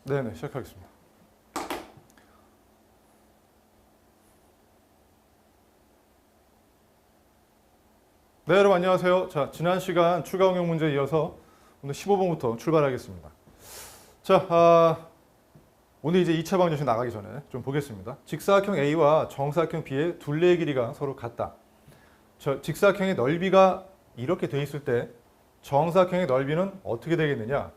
네네, 시작하겠습니다. 네, 여러분 안녕하세요. 자, 지난 시간 추가 응용 문제에 이어서 오늘 15번부터 출발하겠습니다. 자, 오늘 이제 2차 방정식 나가기 전에 좀 보겠습니다. 직사각형 A와 정사각형 B의 둘레의 길이가 서로 같다. 직사각형의 넓이가 이렇게 돼 있을 때 정사각형의 넓이는 어떻게 되겠느냐?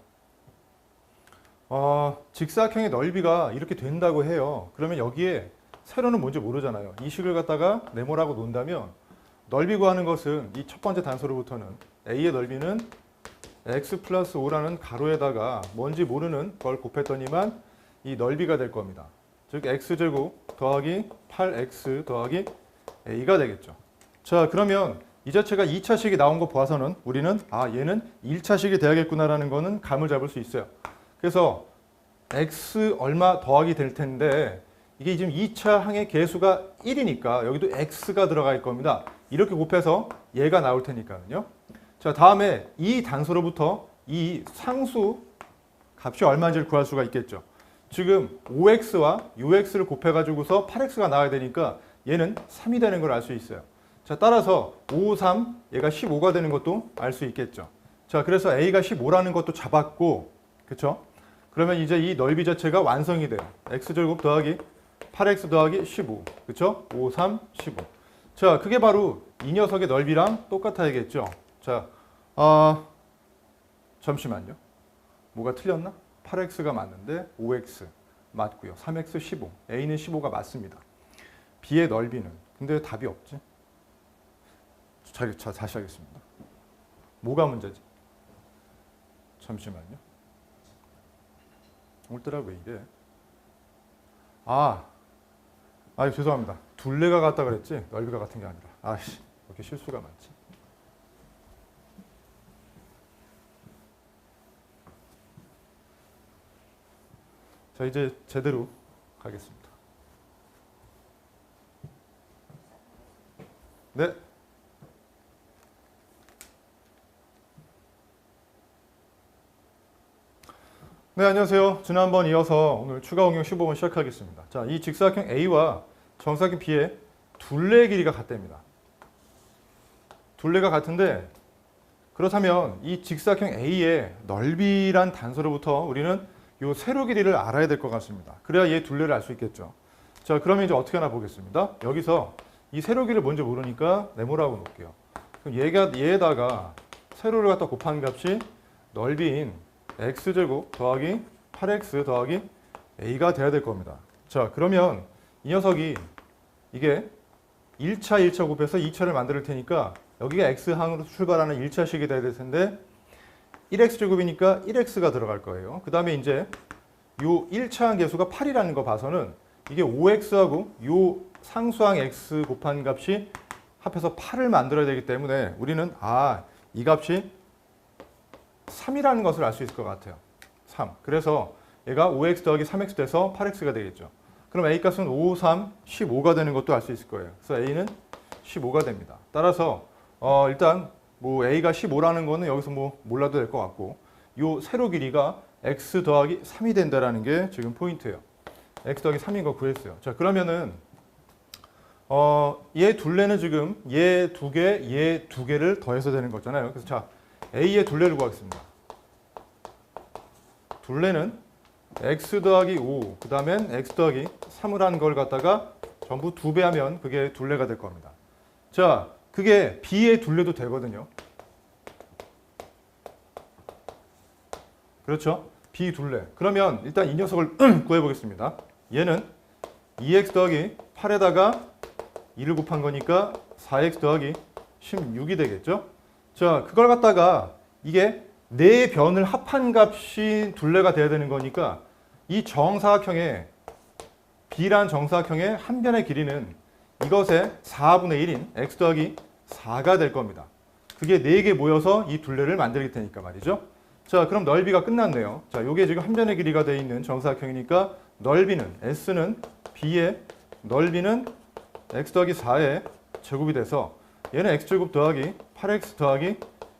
직사각형의 넓이가 이렇게 된다고 해요. 그러면 여기에 세로는 뭔지 모르잖아요. 이 식을 갖다가 네모라고 놓는다면 넓이 구하는 것은 이 첫 번째 단서로부터는 A의 넓이는 x 플러스 5라는 가로에다가 뭔지 모르는 걸 곱했더니만 이 넓이가 될 겁니다. 즉 x제곱 더하기 8x 더하기 a가 되겠죠. 자, 그러면 이 자체가 2차식이 나온 거 보아서는 우리는 얘는 1차식이 돼야겠구나라는 거는 감을 잡을 수 있어요. 그래서 x 얼마 더하기 될 텐데 이게 지금 2차 항의 개수가 1이니까 여기도 x가 들어갈 겁니다. 이렇게 곱해서 얘가 나올 테니까요. 자, 다음에 이 단서로부터 이 상수 값이 얼마인지를 구할 수가 있겠죠. 지금 5x와 6x를 곱해가지고서 8x가 나와야 되니까 얘는 3이 되는 걸 알 수 있어요. 자, 따라서 5, 3, 얘가 15가 되는 것도 알 수 있겠죠. 자, 그래서 a가 15라는 것도 잡았고, 그쵸? 그러면 이제 이 넓이 자체가 완성이 돼요. x제곱 더하기 8x 더하기 15, 그쵸? 5, 3, 15. 자, 그게 바로 이 녀석의 넓이랑 똑같아야겠죠. 자, 잠시만요. 뭐가 틀렸나? 8x가 맞는데 5x 맞고요. 3x 15. a는 15가 맞습니다. b의 넓이는 근데 답이 없지. 자, 다시 하겠습니다. 뭐가 문제지? 잠시만요. 오늘따라 왜 이래? 죄송합니다. 둘레가 같다 그랬지 넓이가 같은 게 아니라. 왜 이렇게 실수가 많지? 자, 이제 제대로 가겠습니다. 네. 네, 안녕하세요. 지난번 이어서 오늘 추가 응용 15번 시작하겠습니다. 자, 이 직사각형 A와 정사각형 B의 둘레의 길이가 같답니다. 둘레가 같은데 그렇다면 이 직사각형 A의 넓이란 단서로부터 우리는 이 세로 길이를 알아야 될 것 같습니다. 그래야 얘 둘레를 알 수 있겠죠. 자, 그러면 이제 어떻게 하나 보겠습니다. 여기서 이 세로 길이를 먼저 모르니까 네모라고 놓을게요. 그럼 얘에다가 세로를 갖다 곱한 값이 넓이인 x제곱 더하기 8x 더하기 a가 돼야 될 겁니다. 자, 그러면 이 녀석이 이게 1차 곱해서 2차를 만들 테니까 여기가 x항으로 출발하는 1차식이 돼야 될 텐데 1x제곱이니까 1x가 들어갈 거예요. 그 다음에 이제 요 1차항 개수가 8이라는 거 봐서는 이게 5x하고 요 상수항 x 곱한 값이 합해서 8을 만들어야 되기 때문에 우리는 이 값이 3이라는 것을 알 수 있을 것 같아요. 3. 그래서 얘가 5x 더하기 3x 돼서 8x가 되겠죠. 그럼 a 값은 5, 3, 15가 되는 것도 알 수 있을 거예요. 그래서 a는 15가 됩니다. 따라서 일단 뭐 a가 15라는 거는 여기서 뭐 몰라도 될 것 같고 요 세로 길이가 x 더하기 3이 된다라는 게 지금 포인트예요. x 더하기 3인 거 구했어요. 자, 그러면은 얘 둘레는 지금 얘 두 개를 더해서 되는 거잖아요. 그래서 자, a의 둘레를 구하겠습니다. 둘레는 x 더하기 5, 그 다음엔 x 더하기 3을 한 걸 갖다가 전부 2배 하면 그게 둘레가 될 겁니다. 자, 그게 b의 둘레도 되거든요. 그렇죠? b 둘레. 그러면 일단 이 녀석을 구해보겠습니다. 얘는 2x 더하기 8에다가 2를 곱한 거니까 4x 더하기 16이 되겠죠? 자, 그걸 갖다가 이게 네 변을 합한 값이 둘레가 돼야 되는 거니까 이 정사각형의 B란 정사각형의 한 변의 길이는 이것의 4분의 1인 x 더하기 4가 될 겁니다. 그게 4개 모여서 이 둘레를 만들 테니까 말이죠. 자, 그럼 넓이가 끝났네요. 자, 요게 지금 한 변의 길이가 되어 있는 정사각형이니까 넓이는 S는 B의 넓이는 x 더하기 4의 제곱이 돼서 얘는 x제곱 더하기 8x 더하기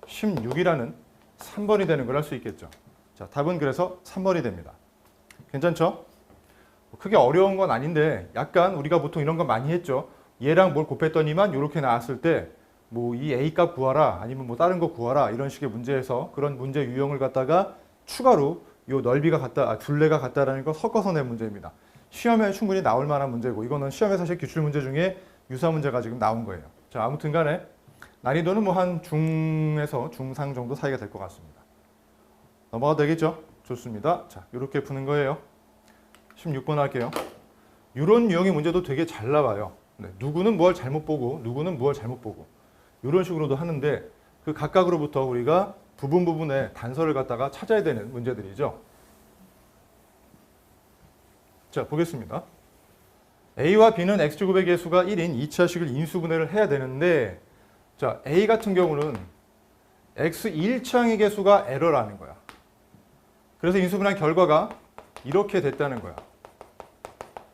16이라는 3번이 되는 걸 할 수 있겠죠. 자, 답은 그래서 3번이 됩니다. 괜찮죠? 크게 어려운 건 아닌데 약간 우리가 보통 이런 거 많이 했죠. 얘랑 뭘 곱했더니만 이렇게 나왔을 때 뭐 이 A 값 구하라 아니면 뭐 다른 거 구하라 이런 식의 문제에서 그런 문제 유형을 갖다가 추가로 요 넓이가 같다, 둘레가 같다라는 거 섞어서 낸 문제입니다. 시험에 충분히 나올 만한 문제고 이거는 시험에 사실 기출 문제 중에 유사 문제가 지금 나온 거예요. 자, 아무튼 간에 난이도는 뭐 한 중에서 중상 정도 사이가 될 것 같습니다. 넘어가도 되겠죠? 좋습니다. 자, 이렇게 푸는 거예요. 16번 할게요. 이런 유형의 문제도 되게 잘 나와요. 네, 누구는 뭘 잘못 보고 누구는 뭘 잘못 보고 이런 식으로도 하는데 그 각각으로부터 우리가 부분에 단서를 갖다가 찾아야 되는 문제들이죠. 자, 보겠습니다. A와 B는 X제곱의 개수가 1인 2차식을 인수분해를 해야 되는데 자, A 같은 경우는 X 1차항의 개수가 에러라는 거야. 그래서 인수분해한 결과가 이렇게 됐다는 거야.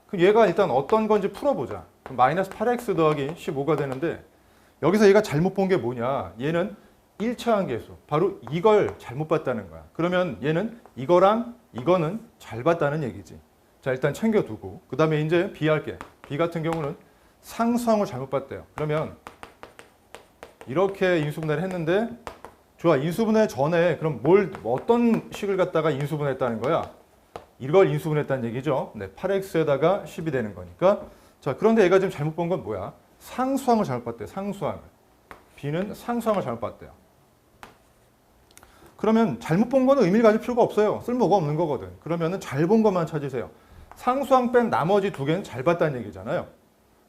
그럼 얘가 일단 어떤 건지 풀어보자. 그럼 마이너스 8x 더하기 15가 되는데 여기서 얘가 잘못 본 게 뭐냐. 얘는 1차항 개수. 바로 이걸 잘못 봤다는 거야. 그러면 얘는 이거랑 이거는 잘 봤다는 얘기지. 자, 일단 챙겨두고 그 다음에 이제 B 할게. B 같은 경우는 상수항을 잘못 봤대요. 그러면 이렇게 인수분해를 했는데 좋아. 인수분해 전에 그럼 어떤 식을 갖다가 인수분해했다는 거야? 이걸 인수분해했다는 얘기죠. 네, 8x에다가 10이 되는 거니까. 자, 그런데 얘가 지금 잘못 본 건 뭐야? 상수항을 잘못 봤대요. 상수항을. B는 상수항을 잘못 봤대요. 그러면 잘못 본 거는 의미를 가질 필요가 없어요. 쓸모가 없는 거거든. 그러면은 잘 본 것만 찾으세요. 상수항 뺀 나머지 두 개는 잘 봤다는 얘기잖아요.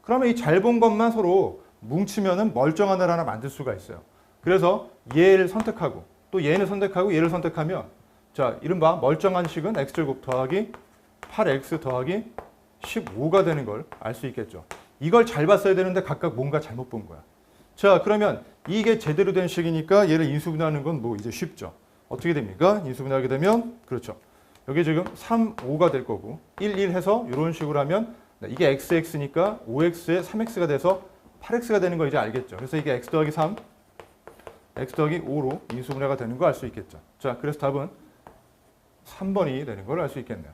그러면 이 잘 본 것만 서로 뭉치면은 멀쩡한 애를 하나 만들 수가 있어요. 그래서 얘를 선택하고 또 얘를 선택하고 얘를 선택하면 자, 이른바 멀쩡한 식은 x제곱 더하기 8x 더하기 15가 되는 걸 알 수 있겠죠. 이걸 잘 봤어야 되는데 각각 뭔가 잘못 본 거야. 자, 그러면 이게 제대로 된 식이니까 얘를 인수분해하는 건 뭐 이제 쉽죠. 어떻게 됩니까? 인수분해하게 되면 그렇죠. 여기 지금 3, 5가 될 거고 1, 1 해서 이런 식으로 하면 이게 xx니까 5x에 3x가 돼서 8x가 되는 거 이제 알겠죠. 그래서 이게 x 더하기 3, x 더하기 5로 인수분해가 되는 거 알 수 있겠죠. 자, 그래서 답은 3번이 되는 걸 알 수 있겠네요.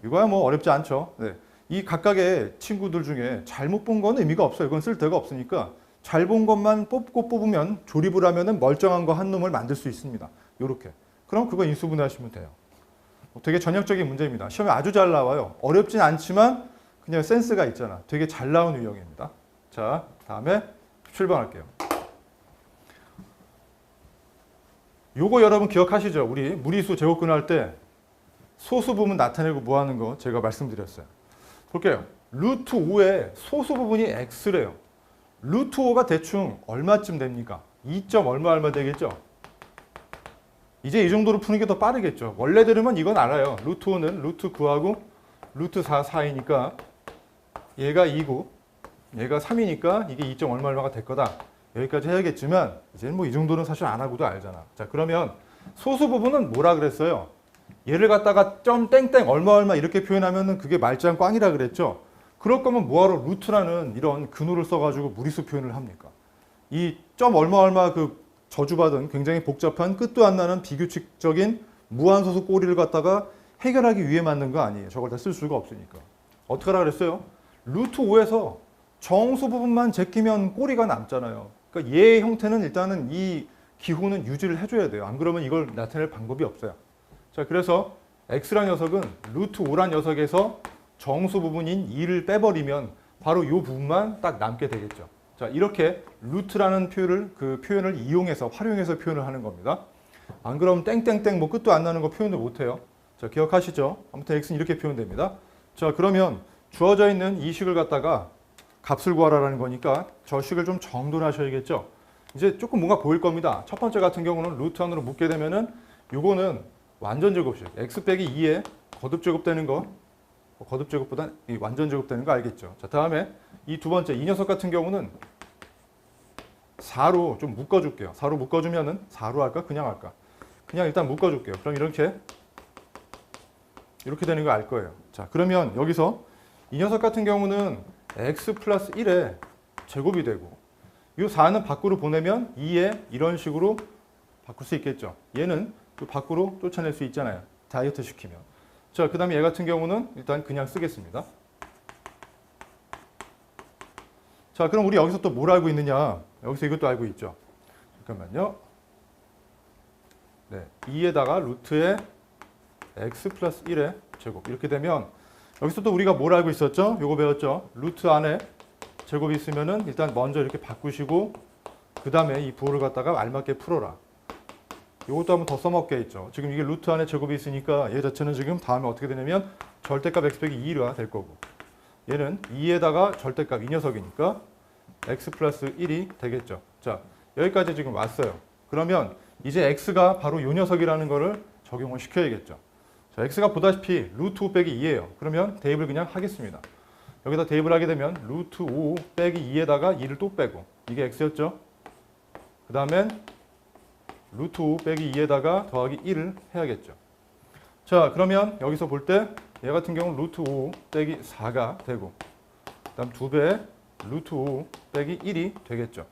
이거야 뭐 어렵지 않죠. 네. 이 각각의 친구들 중에 잘못 본 건 의미가 없어요. 이건 쓸 데가 없으니까 잘 본 것만 뽑으면 조립을 하면은 멀쩡한 거 한 놈을 만들 수 있습니다. 요렇게. 그럼 그거 인수분해하시면 돼요. 되게 전형적인 문제입니다. 시험에 아주 잘 나와요. 어렵진 않지만 그냥 센스가 있잖아. 되게 잘 나온 유형입니다. 자, 다음에 7번 할게요. 요거 여러분 기억하시죠? 우리 무리수 제곱근 할 때 소수 부분 나타내고 뭐 하는 거 제가 말씀드렸어요. 볼게요. 루트 5의 소수 부분이 x래요. 루트 5가 대충 얼마쯤 됩니까? 2점 얼마 되겠죠? 이제 이 정도로 푸는 게 더 빠르겠죠. 원래 들으면 이건 알아요. 루트 5는 루트 9하고 루트 4 사이니까 얘가 2고 얘가 3이니까 이게 2점 얼마가 될 거다. 여기까지 해야겠지만 이제는 뭐 이 정도는 사실 안 하고도 알잖아. 자, 그러면 소수 부분은 뭐라 그랬어요? 얘를 갖다가 점 땡땡 얼마 이렇게 표현하면은 그게 말짱 꽝이라 그랬죠. 그럴 거면 뭐하러 루트라는 이런 근호를 써가지고 무리수 표현을 합니까? 이 점 얼마 그 저주받은 굉장히 복잡한 끝도 안 나는 비규칙적인 무한소수 꼬리를 갖다가 해결하기 위해 만든 거 아니에요. 저걸 다 쓸 수가 없으니까. 어떻게 하라 그랬어요? 루트 5에서 정수 부분만 제끼면 꼬리가 남잖아요. 그러니까 얘의 형태는 일단은 이 기호는 유지를 해줘야 돼요. 안 그러면 이걸 나타낼 방법이 없어요. 자, 그래서 x란 녀석은 루트 5란 녀석에서 정수 부분인 2를 빼버리면 바로 이 부분만 딱 남게 되겠죠. 자, 이렇게 루트라는 표현을 이용해서 활용해서 표현을 하는 겁니다. 안 그러면 땡땡땡 뭐 끝도 안 나는 거 표현도 못 해요. 자, 기억하시죠? 아무튼 x는 이렇게 표현됩니다. 자, 그러면 주어져 있는 이 식을 갖다가 값을 구하라는 거니까 저 식을 좀 정돈하셔야겠죠. 이제 조금 뭔가 보일 겁니다. 첫 번째 같은 경우는 루트 안으로 묶게 되면은 요거는 완전 제곱식 x 빼기 2에 거듭 제곱되는 거, 거듭 제곱보다 이 완전 제곱되는 거 알겠죠. 자, 다음에 이 두 번째 이 녀석 같은 경우는 4로 좀 묶어줄게요. 4로 묶어주면은 4로 할까? 그냥 할까? 그냥 일단 묶어줄게요. 그럼 이렇게 되는 거 알 거예요. 자, 그러면 여기서 이 녀석 같은 경우는 x 플러스 1에 제곱이 되고 이 4는 밖으로 보내면 2에 이런 식으로 바꿀 수 있겠죠. 얘는 또 밖으로 쫓아낼 수 있잖아요. 다이어트 시키면. 자, 그 다음에 얘 같은 경우는 일단 그냥 쓰겠습니다. 자, 그럼 우리 여기서 또 뭘 알고 있느냐? 여기서 이것도 알고 있죠. 잠깐만요. 네, 2에다가 루트의 x 플러스 1의 제곱. 이렇게 되면 여기서 또 우리가 뭘 알고 있었죠? 요거 배웠죠? 루트 안에 제곱이 있으면은 일단 먼저 이렇게 바꾸시고 그 다음에 이 부호를 갖다가 알맞게 풀어라. 요것도 한번 더 써먹게 있죠. 지금 이게 루트 안에 제곱이 있으니까 얘 자체는 지금 다음에 어떻게 되냐면 절대값 x 빼기 2가 될 거고 얘는 2에다가 절대값 이 녀석이니까 x 플러스 1이 되겠죠. 자, 여기까지 지금 왔어요. 그러면 이제 x가 바로 요 녀석이라는 거를 적용을 시켜야겠죠. 자, x가 보다시피 루트 5 빼기 2예요. 그러면 대입을 그냥 하겠습니다. 여기다 대입을 하게 되면 루트 5 빼기 2에다가 2를 또 빼고 이게 x였죠. 그 다음엔 루트 5 빼기 2에다가 더하기 1을 해야겠죠. 자, 그러면 여기서 볼 때 얘 같은 경우는 루트 5 빼기 4가 되고 그 다음 2배 루트 5 빼기 1이 되겠죠.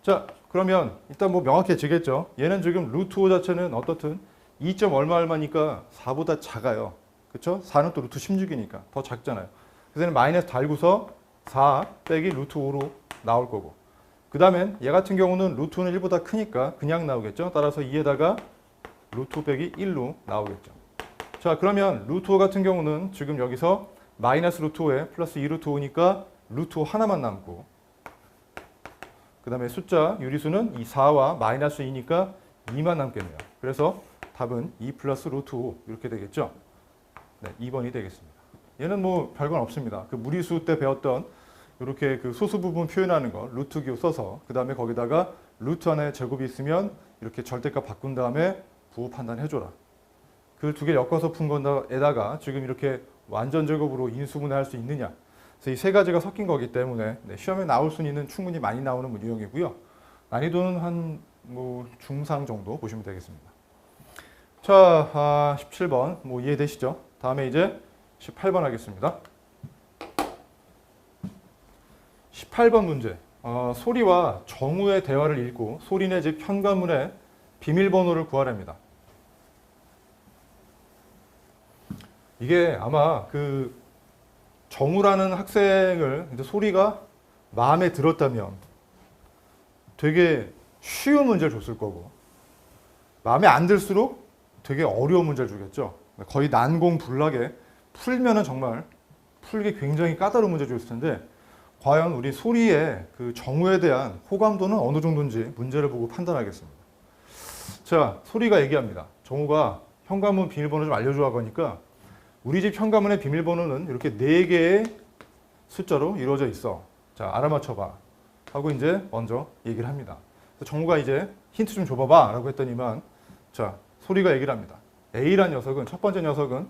자, 그러면 일단 뭐 명확해지겠죠. 얘는 지금 루트 5 자체는 어떻든 2. 얼마니까 4보다 작아요. 그쵸? 4는 또 루트 16이니까 더 작잖아요. 그래서 얘는 마이너스 달고서 4 빼기 루트 5로 나올 거고 그 다음엔 얘 같은 경우는 루트 5는 1보다 크니까 그냥 나오겠죠. 따라서 2에다가 루트 5 빼기 1로 나오겠죠. 자, 그러면 루트 5 같은 경우는 지금 여기서 마이너스 루트 5에 플러스 2 루트 5니까 루트 5 하나만 남고 그 다음에 숫자 유리수는 이 4와 마이너스 2니까 2만 남겠네요. 그래서 답은 2 플러스 루트 5 이렇게 되겠죠. 네, 2번이 되겠습니다. 얘는 뭐 별건 없습니다. 그 무리수 때 배웠던 이렇게 그 소수 부분 표현하는 거 루트 기호 써서 그 다음에 거기다가 루트 안에 제곱이 있으면 이렇게 절대값 바꾼 다음에 부호 판단해줘라. 그 두 개 엮어서 푼 건에다가 지금 이렇게 완전 제곱으로 인수분해할 수 있느냐. 그래서 이 세 가지가 섞인 거기 때문에 네, 시험에 나올 수는 있는 충분히 많이 나오는 유형이고요. 난이도는 한 뭐 중상 정도 보시면 되겠습니다. 자, 17번 뭐 이해되시죠? 다음에 이제 18번 하겠습니다. 18번 문제. 소리와 정우의 대화를 읽고 소리네 집 현관문의 비밀번호를 구하랍니다. 이게 아마 그 정우라는 학생을 이제 소리가 마음에 들었다면 되게 쉬운 문제를 줬을 거고 마음에 안 들수록 되게 어려운 문제를 주겠죠. 거의 난공불락에 풀면은 정말 풀기 굉장히 까다로운 문제를 줬을 텐데 과연 우리 소리의 그 정우에 대한 호감도는 어느 정도인지 문제를 보고 판단하겠습니다. 자, 소리가 얘기합니다. 정우가 현관문 비밀번호 좀 알려줘 하니까 우리 집 현관문의 비밀번호는 이렇게 4개의 숫자로 이루어져 있어. 자, 알아맞혀봐. 하고 이제 먼저 얘기를 합니다. 정우가 이제 힌트 좀 줘봐봐 라고 했더니만 자, 소리가 얘기를 합니다. A란 녀석은, 첫 번째 녀석은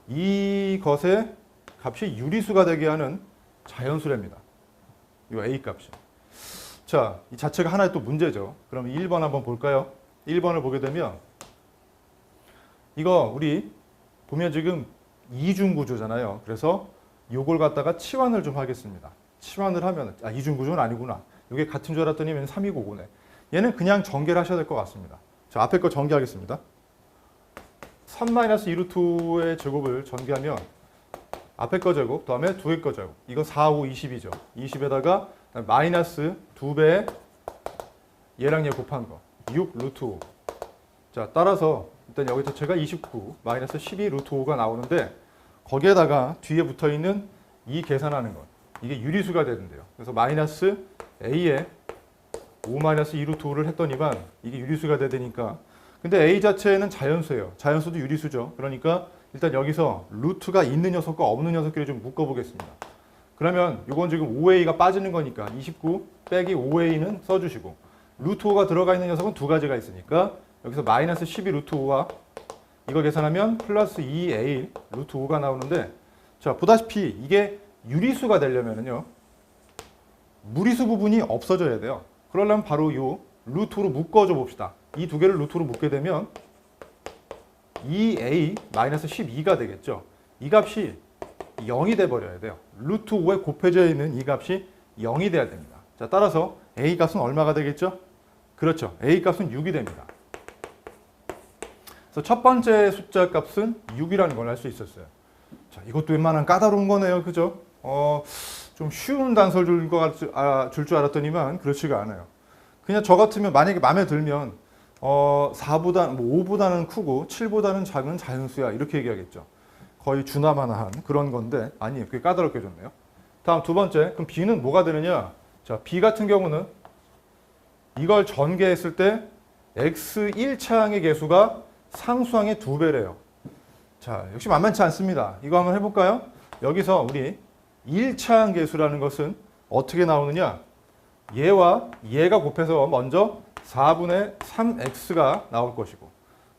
이것의 값이 유리수가 되게 하는 자연수랍니다. 이 A 값이. 자, 이 자체가 하나의 또 문제죠. 그럼 1번 한번 볼까요? 1번을 보게 되면 이거 우리 보면 지금 이중구조잖아요. 그래서 요걸 갖다가 치환을 좀 하겠습니다. 치환을 하면 이중구조는 아니구나. 이게 같은 줄 알았더니 얘는 3299네. 얘는 그냥 전개를 하셔야 될 것 같습니다. 자, 앞에 거 전개하겠습니다. 3-2루트의 제곱을 전개하면 앞에 거 제곱, 다음에 두 개 거 제곱. 이거 4, 5, 20이죠. 20에다가 마이너스 2배 얘랑 얘 곱한 거. 6 루트 5. 자, 따라서 일단 여기 자체가 29 마이너스 12 루트 5가 나오는데 거기에다가 뒤에 붙어있는 이 계산하는 것. 이게 유리수가 되는데요. 그래서 마이너스 A에 5 마이너스 2 루트 5를 했더니만 이게 유리수가 되니까 근데 A 자체는 자연수예요. 자연수도 유리수죠. 그러니까 일단 여기서 루트가 있는 녀석과 없는 녀석끼리 좀 묶어보겠습니다. 그러면 이건 지금 5A가 빠지는 거니까 29 빼기 5A는 써주시고 루트 5가 들어가 있는 녀석은 두 가지가 있으니까 여기서 마이너스 12 루트 5와 이거 계산하면 플러스 2A 루트 5가 나오는데 자, 보다시피 이게 유리수가 되려면요 무리수 부분이 없어져야 돼요. 그러려면 바로 요 루트로 묶어줘 봅시다. 이 두 개를 루트로 묶게 되면 2A 마이너스 12가 되겠죠. 이 값이 0이 돼 버려야 돼요. 루트 5에 곱해져 있는 이 값이 0이 돼야 됩니다. 자, 따라서 A 값은 얼마가 되겠죠? 그렇죠. A 값은 6이 됩니다. 그래서 첫 번째 숫자 값은 6이라는 걸 알 수 있었어요. 자, 이것도 웬만한 까다로운 거네요. 그죠? 좀 쉬운 단서를 줄 줄 알았더니만 그렇지가 않아요. 그냥 저 같으면 만약에 마음에 들면 4보다, 5보다는 크고 7보다는 작은 자연수야 이렇게 얘기하겠죠. 거의 주나마나한 그런 건데 아니 그게 까다롭게 줬네요. 다음 두 번째, 그럼 B는 뭐가 되느냐? 자, B 같은 경우는 이걸 전개했을 때 X1차항의 개수가 상수항의 2배래요. 자, 역시 만만치 않습니다. 이거 한번 해볼까요? 여기서 우리 1차항 개수라는 것은 어떻게 나오느냐? 얘와 얘가 곱해서 먼저 4분의 3x가 나올 것이고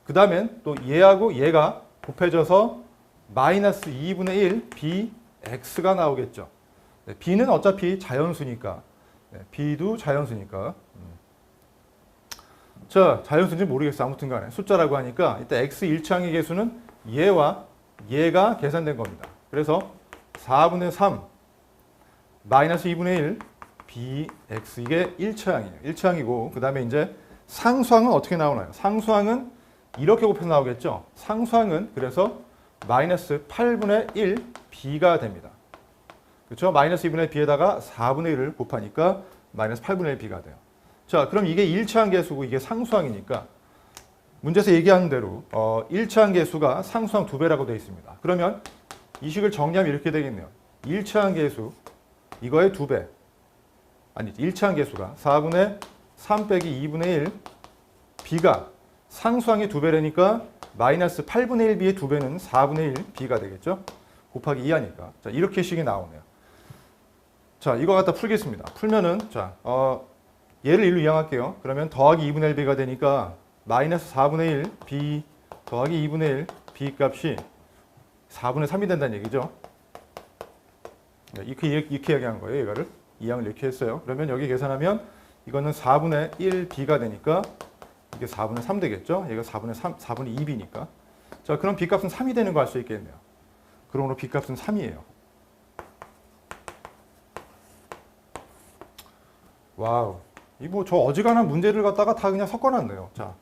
그 다음엔 또 얘하고 얘가 곱해져서 마이너스 2분의 1 bx가 나오겠죠. 네, b는 어차피 자연수니까 네, b도 자연수니까 자, 자연수인지 모르겠어. 아무튼 간에 숫자라고 하니까 일단 x 1차항의 개수는 얘와 얘가 계산된 겁니다. 그래서 4분의 3 마이너스 2분의 1 bx 이게 1차항이에요. 1차항이고 그 다음에 이제 상수항은 어떻게 나오나요? 상수항은 이렇게 곱해서 나오겠죠. 상수항은 그래서 마이너스 8분의 1 b가 됩니다. 그렇죠? 마이너스 2분의 b에다가 4분의 1을 곱하니까 마이너스 8분의 1 b가 돼요. 자, 그럼 이게 1차항 개수고 이게 상수항이니까 문제에서 얘기하는 대로 1차항 개수가 상수항 2배라고 되어 있습니다. 그러면 이 식을 정리하면 이렇게 되겠네요. 1차항 개수 이거의 2배 아니 1차항 개수가 4분의 3 빼기 2분의 1 b가 상수항의 2배라니까 마이너스 8분의 1 b의 2배는 4분의 1 b가 되겠죠. 곱하기 2 하니까 자, 이렇게 식이 나오네요. 자, 이거 갖다 풀겠습니다. 풀면은 자, 얘를 1로 이항할게요. 그러면 더하기 2분의 1 b가 되니까 마이너스 4분의 1 b 더하기 2분의 1 b 값이 4분의 3이 된다는 얘기죠. 이렇게 이야기한 거예요. 이거를 이항을 이렇게 했어요. 그러면 여기 계산하면 이거는 4분의 1 b가 되니까 이게 4분의 3 되겠죠. 얘가 4분의 2b니까. 자, 그럼 b 값은 3이 되는 거 알 수 있겠네요. 그러므로 b 값은 3이에요. 와우. 이 뭐 저 어지간한 문제를 갖다가 다 그냥 섞어놨네요. 자,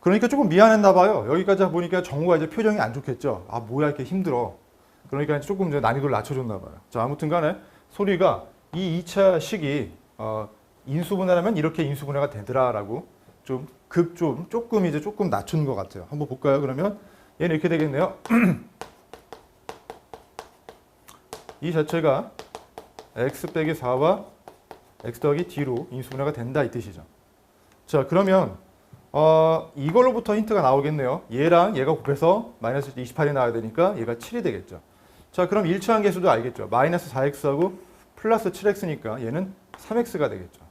그러니까 조금 미안했나 봐요. 여기까지 보니까 정우가 이제 표정이 안 좋겠죠. 아, 뭐야 이렇게 힘들어. 그러니까 조금 이제 난이도를 낮춰줬나 봐요. 자, 아무튼 간에 소리가 이 2차 식이 인수분해라면 이렇게 인수분해가 되더라라고 조금 이제 조금 낮춘 것 같아요. 한번 볼까요? 그러면 얘는 이렇게 되겠네요. 이 자체가 x 빼기 4와 x 더하기 d로 인수분해가 된다 이 뜻이죠. 자, 그러면 이걸로부터 힌트가 나오겠네요. 얘랑 얘가 곱해서 마이너스 28이 나와야 되니까 얘가 7이 되겠죠. 자, 그럼 1차항 개수도 알겠죠. 마이너스 4x하고 플러스 7x니까 얘는 3x가 되겠죠.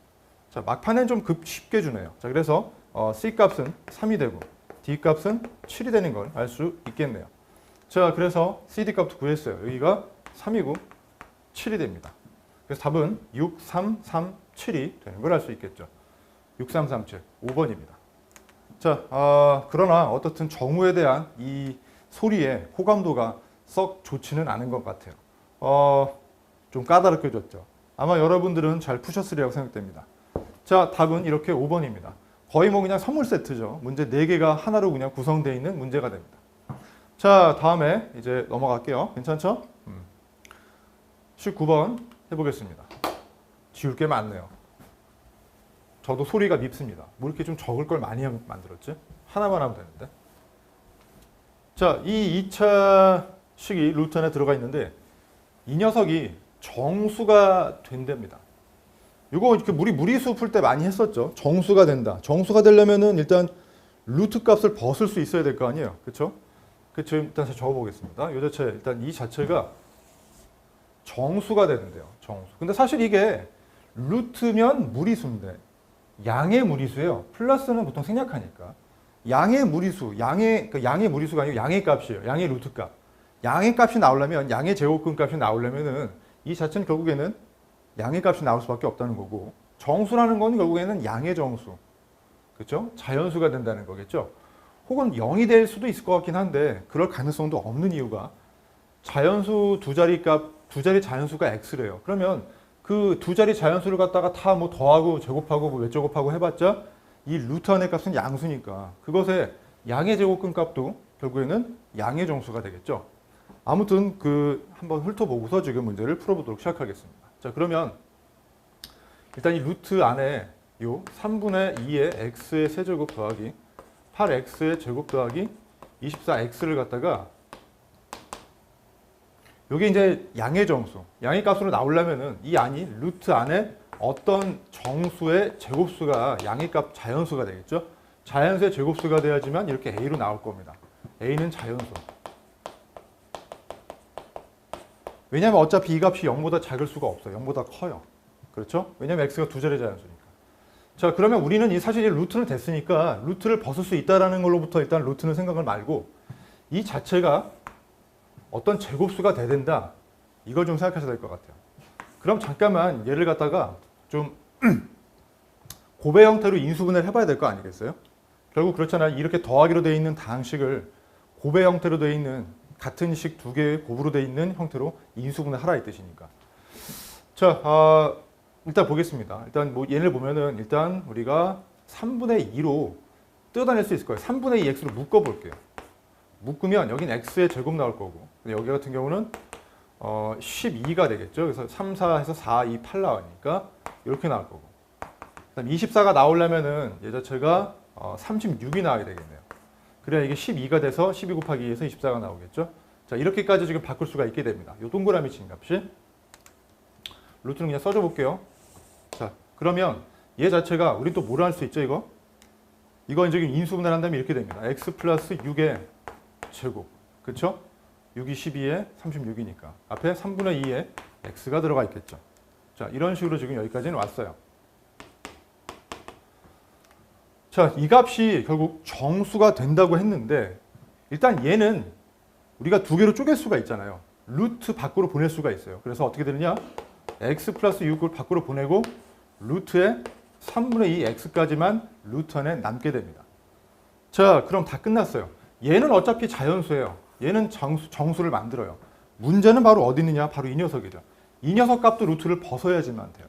자, 막판엔 좀 쉽게 주네요. 자, 그래서 c 값은 3이 되고 d 값은 7이 되는 걸 알 수 있겠네요. 자, 그래서 cd 값도 구했어요. 여기가 3이고 7이 됩니다. 그래서 답은 6, 3, 3, 7이 되는 걸 알 수 있겠죠. 6, 3, 3, 7, 5번입니다. 자, 그러나 어떻든 정우에 대한 이 소리의 호감도가 썩 좋지는 않은 것 같아요. 좀 까다롭게 줬죠. 아마 여러분들은 잘 푸셨으리라고 생각됩니다. 자, 답은 이렇게 5번입니다. 거의 뭐 그냥 선물 세트죠. 문제 4개가 하나로 그냥 구성되어 있는 문제가 됩니다. 자, 다음에 이제 넘어갈게요. 괜찮죠? 19번 해보겠습니다. 지울 게 많네요. 저도 소리가 밉습니다. 뭐 이렇게 좀 적을 걸 많이 만들었지? 하나만 하면 되는데. 자, 이 2차 식이 루트 안에 들어가 있는데 이 녀석이 정수가 된답니다. 이거 이렇게 무리수 풀 때 많이 했었죠. 정수가 된다. 정수가 되려면은 일단 루트 값을 벗을 수 있어야 될 거 아니에요. 그렇죠? 그렇죠. 일단 적어보겠습니다. 이 자체 일단 이 자체가 정수가 되는데요. 정수. 근데 사실 이게 루트면 무리수인데 양의 무리수예요. 플러스는 보통 생략하니까. 양의 무리수, 양의 무리수가 아니고 양의 값이에요. 양의 루트 값. 양의 값이 나오려면 양의 제곱근 값이 나오려면은 이 자체는 결국에는 양의 값이 나올 수밖에 없다는 거고 정수라는 건 결국에는 양의 정수. 그렇죠? 자연수가 된다는 거겠죠. 혹은 0이 될 수도 있을 것 같긴 한데 그럴 가능성도 없는 이유가 자연수 두 자리 자연수가 x래요. 그러면 그 두 자리 자연수를 갖다가 다 뭐 더하고 제곱하고 뭐 외제곱하고 해봤자 이 루트 안의 값은 양수니까 그것에 양의 제곱근 값도 결국에는 양의 정수가 되겠죠. 아무튼 한번 훑어보고서 지금 문제를 풀어보도록 시작하겠습니다. 자, 그러면 일단 이 루트 안에 요 3분의 2의 x의 세제곱 더하기 8x의 제곱 더하기 24x를 갖다가 요게 이제 양의 정수, 양의 값으로 나오려면은 이 안이 루트 안에 어떤 정수의 제곱수가 양의 값 자연수가 되겠죠. 자연수의 제곱수가 돼야지만 이렇게 a로 나올 겁니다. a는 자연수. 왜냐하면 어차피 이 값이 0보다 작을 수가 없어요. 0보다 커요. 그렇죠? 왜냐하면 x가 두 자리 자연수니까. 자, 그러면 우리는 사실 이 루트는 됐으니까 루트를 벗을 수 있다는 걸로부터 일단 루트는 생각을 말고 이 자체가 어떤 제곱수가 돼야 된다. 이걸 좀 생각하셔야 될 것 같아요. 그럼 잠깐만 얘를 갖다가 좀 곱의 형태로 인수분해를 해봐야 될 거 아니겠어요? 결국 그렇잖아요. 이렇게 더하기로 되어 있는 다항식을 곱의 형태로 되어 있는 같은 식 두 개의 곱으로 되어 있는 형태로 인수분해 하라 이 뜻이니까. 자, 일단 보겠습니다. 일단 뭐 얘를 보면은 일단 우리가 3분의 2로 뜯어낼 수 있을 거예요. 3분의 2 x로 묶어볼게요. 묶으면 여긴 x의 제곱 나올 거고 여기 같은 경우는 12가 되겠죠. 그래서 3, 4 해서 4, 2, 8 나오니까 이렇게 나올 거고 그다음 24가 나오려면은 얘 자체가 36이 나와야 되겠네요. 그래야 이게 12가 돼서 12 곱하기 2에서 24가 나오겠죠. 자, 이렇게까지 지금 바꿀 수가 있게 됩니다. 이 동그라미 친 값이 루트는 그냥 써줘 볼게요. 자, 그러면 얘 자체가 우리 또 뭐라 할 수 있죠, 이거? 이거 이제 인수분해를 한다면 이렇게 됩니다. x 플러스 6의 제곱. 그쵸? 6이 12에 36이니까. 앞에 3분의 2에 x가 들어가 있겠죠. 자, 이런 식으로 지금 여기까지는 왔어요. 자, 이 값이 결국 정수가 된다고 했는데 일단 얘는 우리가 두 개로 쪼갤 수가 있잖아요. 루트 밖으로 보낼 수가 있어요. 그래서 어떻게 되느냐? x 플러스 6을 밖으로 보내고 루트의 3분의 2 x까지만 루트 안에 남게 됩니다. 자, 그럼 다 끝났어요. 얘는 어차피 자연수예요. 얘는 정수를 만들어요. 문제는 바로 어디 있느냐? 바로 이 녀석이죠. 이 녀석 값도 루트를 벗어야지만 돼요.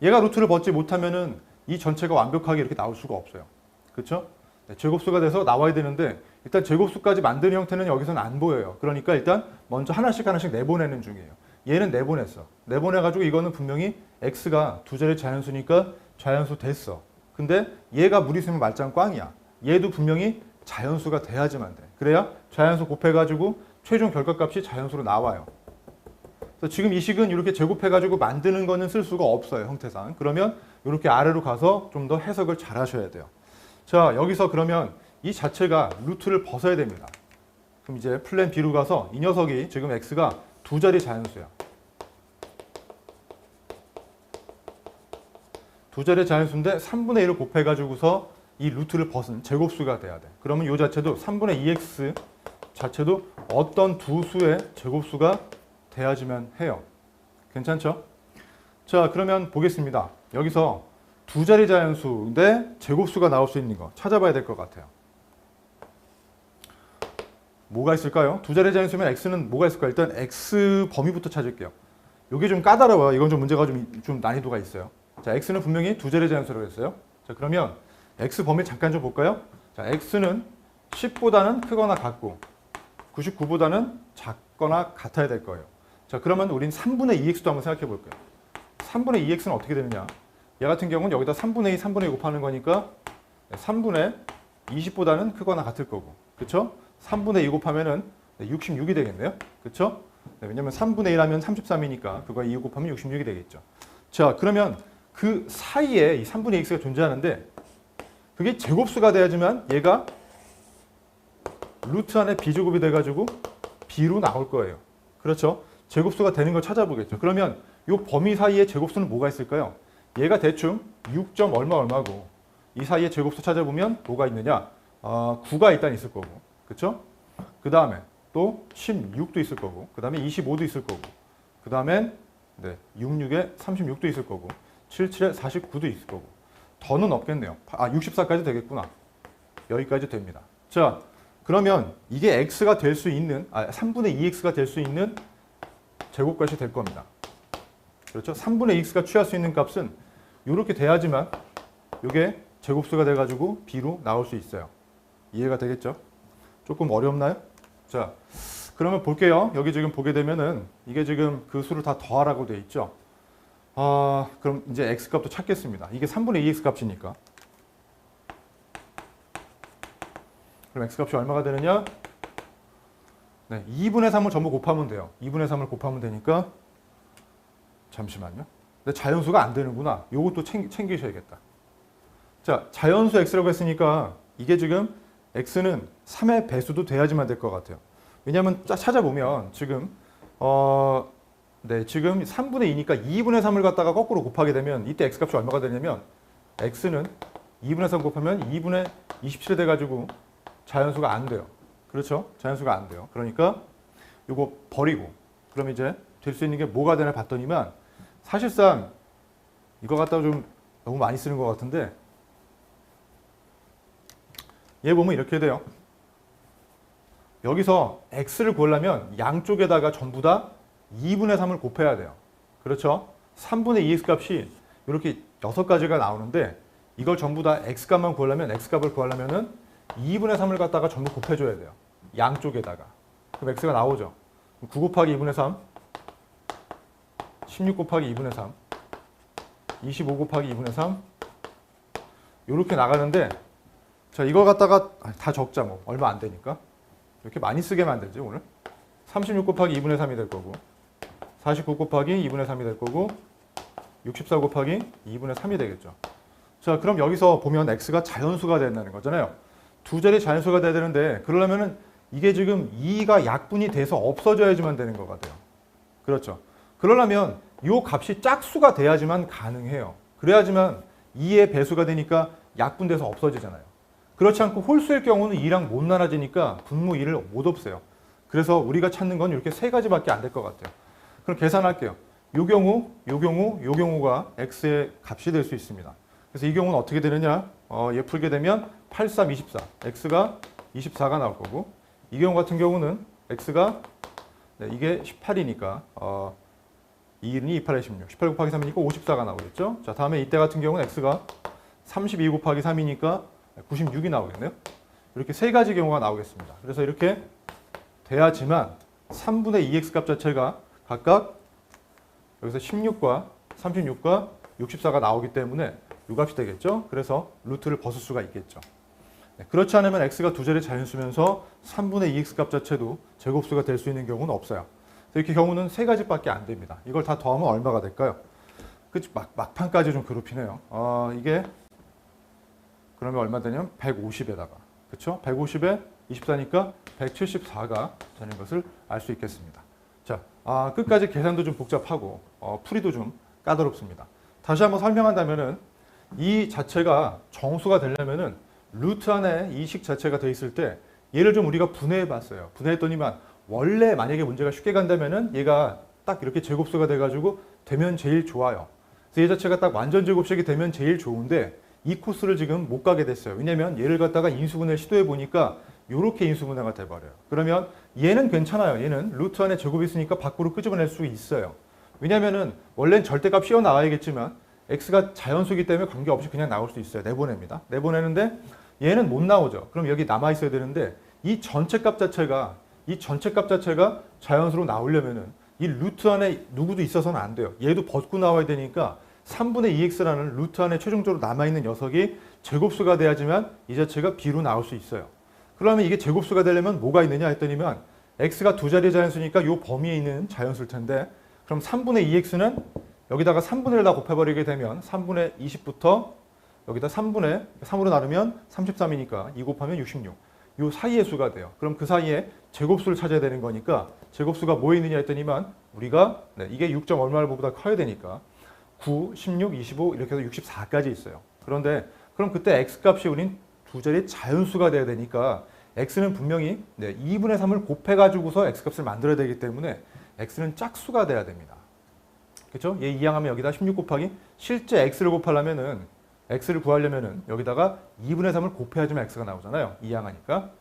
얘가 루트를 벗지 못하면은 이 전체가 완벽하게 이렇게 나올 수가 없어요. 그렇죠? 네, 제곱수가 돼서 나와야 되는데 일단 제곱수까지 만드는 형태는 여기서는 안 보여요. 그러니까 일단 먼저 하나씩 내보내는 중이에요. 얘는 내보냈어. 내보내가지고 이거는 분명히 x가 두 자리 자연수니까 자연수 됐어. 근데 얘가 무리수면 말짱 꽝이야. 얘도 분명히 자연수가 돼야지만 돼. 그래야 자연수 곱해가지고 최종 결과값이 자연수로 나와요. 그래서 지금 이 식은 이렇게 제곱해가지고 만드는 거는 쓸 수가 없어요. 형태상. 그러면 이렇게 아래로 가서 좀 더 해석을 잘 하셔야 돼요. 자, 여기서 그러면 이 자체가 루트를 벗어야 됩니다. 그럼 이제 플랜 B로 가서 이 녀석이 지금 x가 두 자리 자연수야. 두 자리 자연수인데 3분의 1을 곱해가지고서 이 루트를 벗은 제곱수가 돼야 돼. 그러면 이 자체도 3분의 2x 자체도 어떤 두 수의 제곱수가 돼야지만 해요. 괜찮죠? 자, 그러면 보겠습니다. 여기서 두 자리 자연수인데 제곱수가 나올 수 있는 거 찾아봐야 될 것 같아요. 뭐가 있을까요? 두 자리 자연수면 x는 뭐가 있을까요? 일단 x 범위부터 찾을게요. 이게 좀 까다로워요. 이건 좀 문제가 좀 난이도가 있어요. 자, x는 분명히 두 자리 자연수라고 했어요. 자, 그러면 x 범위 잠깐 좀 볼까요? 자, x는 10보다는 크거나 같고 99보다는 작거나 같아야 될 거예요. 자, 그러면 우린 3분의 2x도 한번 생각해 볼게요. 3분의 2x는 어떻게 되느냐? 얘 같은 경우는 여기다 3분의 2, 3분의 2 곱하는 거니까 3분의 20보다는 크거나 같을 거고. 그쵸? 3분의 2 곱하면은 66이 되겠네요. 그쵸? 네, 왜냐면 3분의 1 하면 33이니까 그거 2 곱하면 66이 되겠죠. 자, 그러면 그 사이에 이 3분의 x가 존재하는데 그게 제곱수가 돼야지만 얘가 루트 안에 비제곱이 돼가지고 b로 나올 거예요. 그렇죠? 제곱수가 되는 걸 찾아보겠죠. 그러면 이 범위 사이에 제곱수는 뭐가 있을까요? 얘가 대충 6. 얼마고 이 사이에 제곱수 찾아보면 뭐가 있느냐? 9가 일단 있을 거고, 그렇죠? 그 다음에 또 16도 있을 거고, 그 다음에 25도 있을 거고, 그 다음에 66에 36도 있을 거고, 77에 49도 있을 거고. 더는 없겠네요. 64까지 되겠구나. 여기까지 됩니다. 자, 그러면 이게 x가 될 수 있는 3분의 2x가 될 수 있는 제곱값이 될 겁니다. 그렇죠? 3분의 2x가 취할 수 있는 값은 이렇게 돼야지만 이게 제곱수가 돼가지고 b로 나올 수 있어요. 이해가 되겠죠? 조금 어렵나요? 자, 그러면 볼게요. 여기 지금 보게 되면은 이게 지금 그 수를 다 더하라고 돼 있죠. 그럼 이제 x값도 찾겠습니다. 이게 3분의 2x 값이니까. 그럼 x값이 얼마가 되느냐? 네, 2분의 3을 전부 곱하면 돼요. 2분의 3을 곱하면 되니까 잠시만요. 근데 자연수가 안 되는구나. 요것도 챙기셔야겠다. 자, 자연수 x라고 했으니까 이게 지금 x는 3의 배수도 돼야지만 될 것 같아요. 왜냐하면 찾아보면 지금 지금 3분의 2니까 2분의 3을 갖다가 거꾸로 곱하게 되면 이때 x값이 얼마가 되냐면 x는 2분의 3 곱하면 2분의 27이 돼가지고 자연수가 안 돼요. 그렇죠? 자연수가 안 돼요. 그러니까 이거 버리고 그럼 이제 될 수 있는 게 뭐가 되나 봤더니만 사실상 이거 갖다가 좀 너무 많이 쓰는 것 같은데 얘 보면 이렇게 돼요. 여기서 x를 구하려면 양쪽에다가 전부 다 2분의 3을 곱해야 돼요. 그렇죠? 3분의 2x 값이 이렇게 6가지가 나오는데 이걸 전부 다 x값만 구하려면 x값을 구하려면은 2분의 3을 갖다가 전부 곱해줘야 돼요. 양쪽에다가. 그럼 x가 나오죠. 9 곱하기 2분의 3, 16 곱하기 2분의 3, 25 곱하기 2분의 3 이렇게 나가는데 자 이걸 갖다가 다 적자 뭐 얼마 안 되니까 이렇게 많이 쓰게 만들지 오늘 36 곱하기 2분의 3이 될 거고 49 곱하기 2분의 3이 될 거고 64 곱하기 2분의 3이 되겠죠. 자 그럼 여기서 보면 x가 자연수가 된다는 거잖아요. 두 자리 자연수가 돼야 되는데 그러려면은 이게 지금 2가 약분이 돼서 없어져야지만 되는 것 같아요. 그렇죠. 그러려면 이 값이 짝수가 돼야지만 가능해요. 그래야지만 2의 배수가 되니까 약분돼서 없어지잖아요. 그렇지 않고 홀수일 경우는 2랑 못 나눠지니까 분모 2를 못 없애요. 그래서 우리가 찾는 건 이렇게 세 가지밖에 안 될 것 같아요. 그럼 계산할게요. 요 경우가 x의 값이 될 수 있습니다. 그래서 이 경우는 어떻게 되느냐? 얘 풀게 되면 8, 3, 24. x가 24가 나올 거고 이 경우 같은 경우는 x가 이게 18이니까 2, 2, 8에 16. 18 곱하기 3이니까 54가 나오겠죠? 자, 다음에 이때 같은 경우는 x가 32 곱하기 3이니까 96이 나오겠네요. 이렇게 세 가지 경우가 나오겠습니다. 그래서 이렇게 돼야지만 3분의 2x 값 자체가 각각 여기서 16과 36과 64가 나오기 때문에 이 값이 되겠죠. 그래서 루트를 벗을 수가 있겠죠. 네, 그렇지 않으면 x가 두 자리 자연수면서 3분의 2x 값 자체도 제곱수가 될 수 있는 경우는 없어요. 이렇게 경우는 세 가지밖에 안 됩니다. 이걸 다 더하면 얼마가 될까요? 막판까지 좀 괴롭히네요. 이게 그러면 얼마 되냐면 150에다가 그렇죠? 150에 24니까 174가 되는 것을 알 수 있겠습니다. 자, 끝까지 계산도 좀 복잡하고 풀이도 좀 까다롭습니다. 다시 한번 설명한다면은 이 자체가 정수가 되려면은 루트 안에 이 식 자체가 돼 있을 때 얘를 좀 우리가 분해해 봤어요. 분해했더니만 원래 만약에 문제가 쉽게 간다면은 얘가 딱 이렇게 제곱수가 돼가지고 되면 제일 좋아요. 그래서 얘 자체가 딱 완전 제곱식이 되면 제일 좋은데 이 코스를 지금 못 가게 됐어요. 왜냐면 얘를 갖다가 인수분해 시도해 보니까 이렇게 인수분해가 돼버려요. 그러면 얘는 괜찮아요. 얘는 루트 안에 제곱이 있으니까 밖으로 끄집어낼 수 있어요. 왜냐면은 원래는 절대값 씌워 나와야겠지만 x가 자연수이기 때문에 관계없이 그냥 나올 수 있어요. 내보냅니다. 내보내는데 얘는 못 나오죠. 그럼 여기 남아 있어야 되는데 이 전체 값 자체가 자연수로 나오려면은 이 루트 안에 누구도 있어서는 안 돼요. 얘도 벗고 나와야 되니까 3분의 2x라는 루트 안에 최종적으로 남아있는 녀석이 제곱수가 돼야지만 이 자체가 b로 나올 수 있어요. 그러면 이게 제곱수가 되려면 뭐가 있느냐 했더니만 x가 두 자리 자연수니까 이 범위에 있는 자연수일 텐데 그럼 3분의 2x는 여기다가 3분의 1다 곱해버리게 되면 3분의 20부터 여기다 3분의 3으로 나누면 33이니까 2 곱하면 66. 이 사이의 수가 돼요. 그럼 그 사이에 제곱수를 찾아야 되는 거니까 제곱수가 뭐에 있느냐 했더니만 우리가 이게 6. 얼마보다 커야 되니까 9, 16, 25 이렇게 해서 64까지 있어요. 그런데 그럼 그때 x값이 우린 두 자리 자연수가 돼야 되니까 x는 분명히 2분의 3을 곱해가지고서 x값을 만들어야 되기 때문에 x는 짝수가 돼야 됩니다. 그렇죠? 얘 이항하면 여기다 16 곱하기 실제 x를 곱하려면은 x를 구하려면은 여기다가 2분의 3을 곱해야지만 x가 나오잖아요. 이항하니까.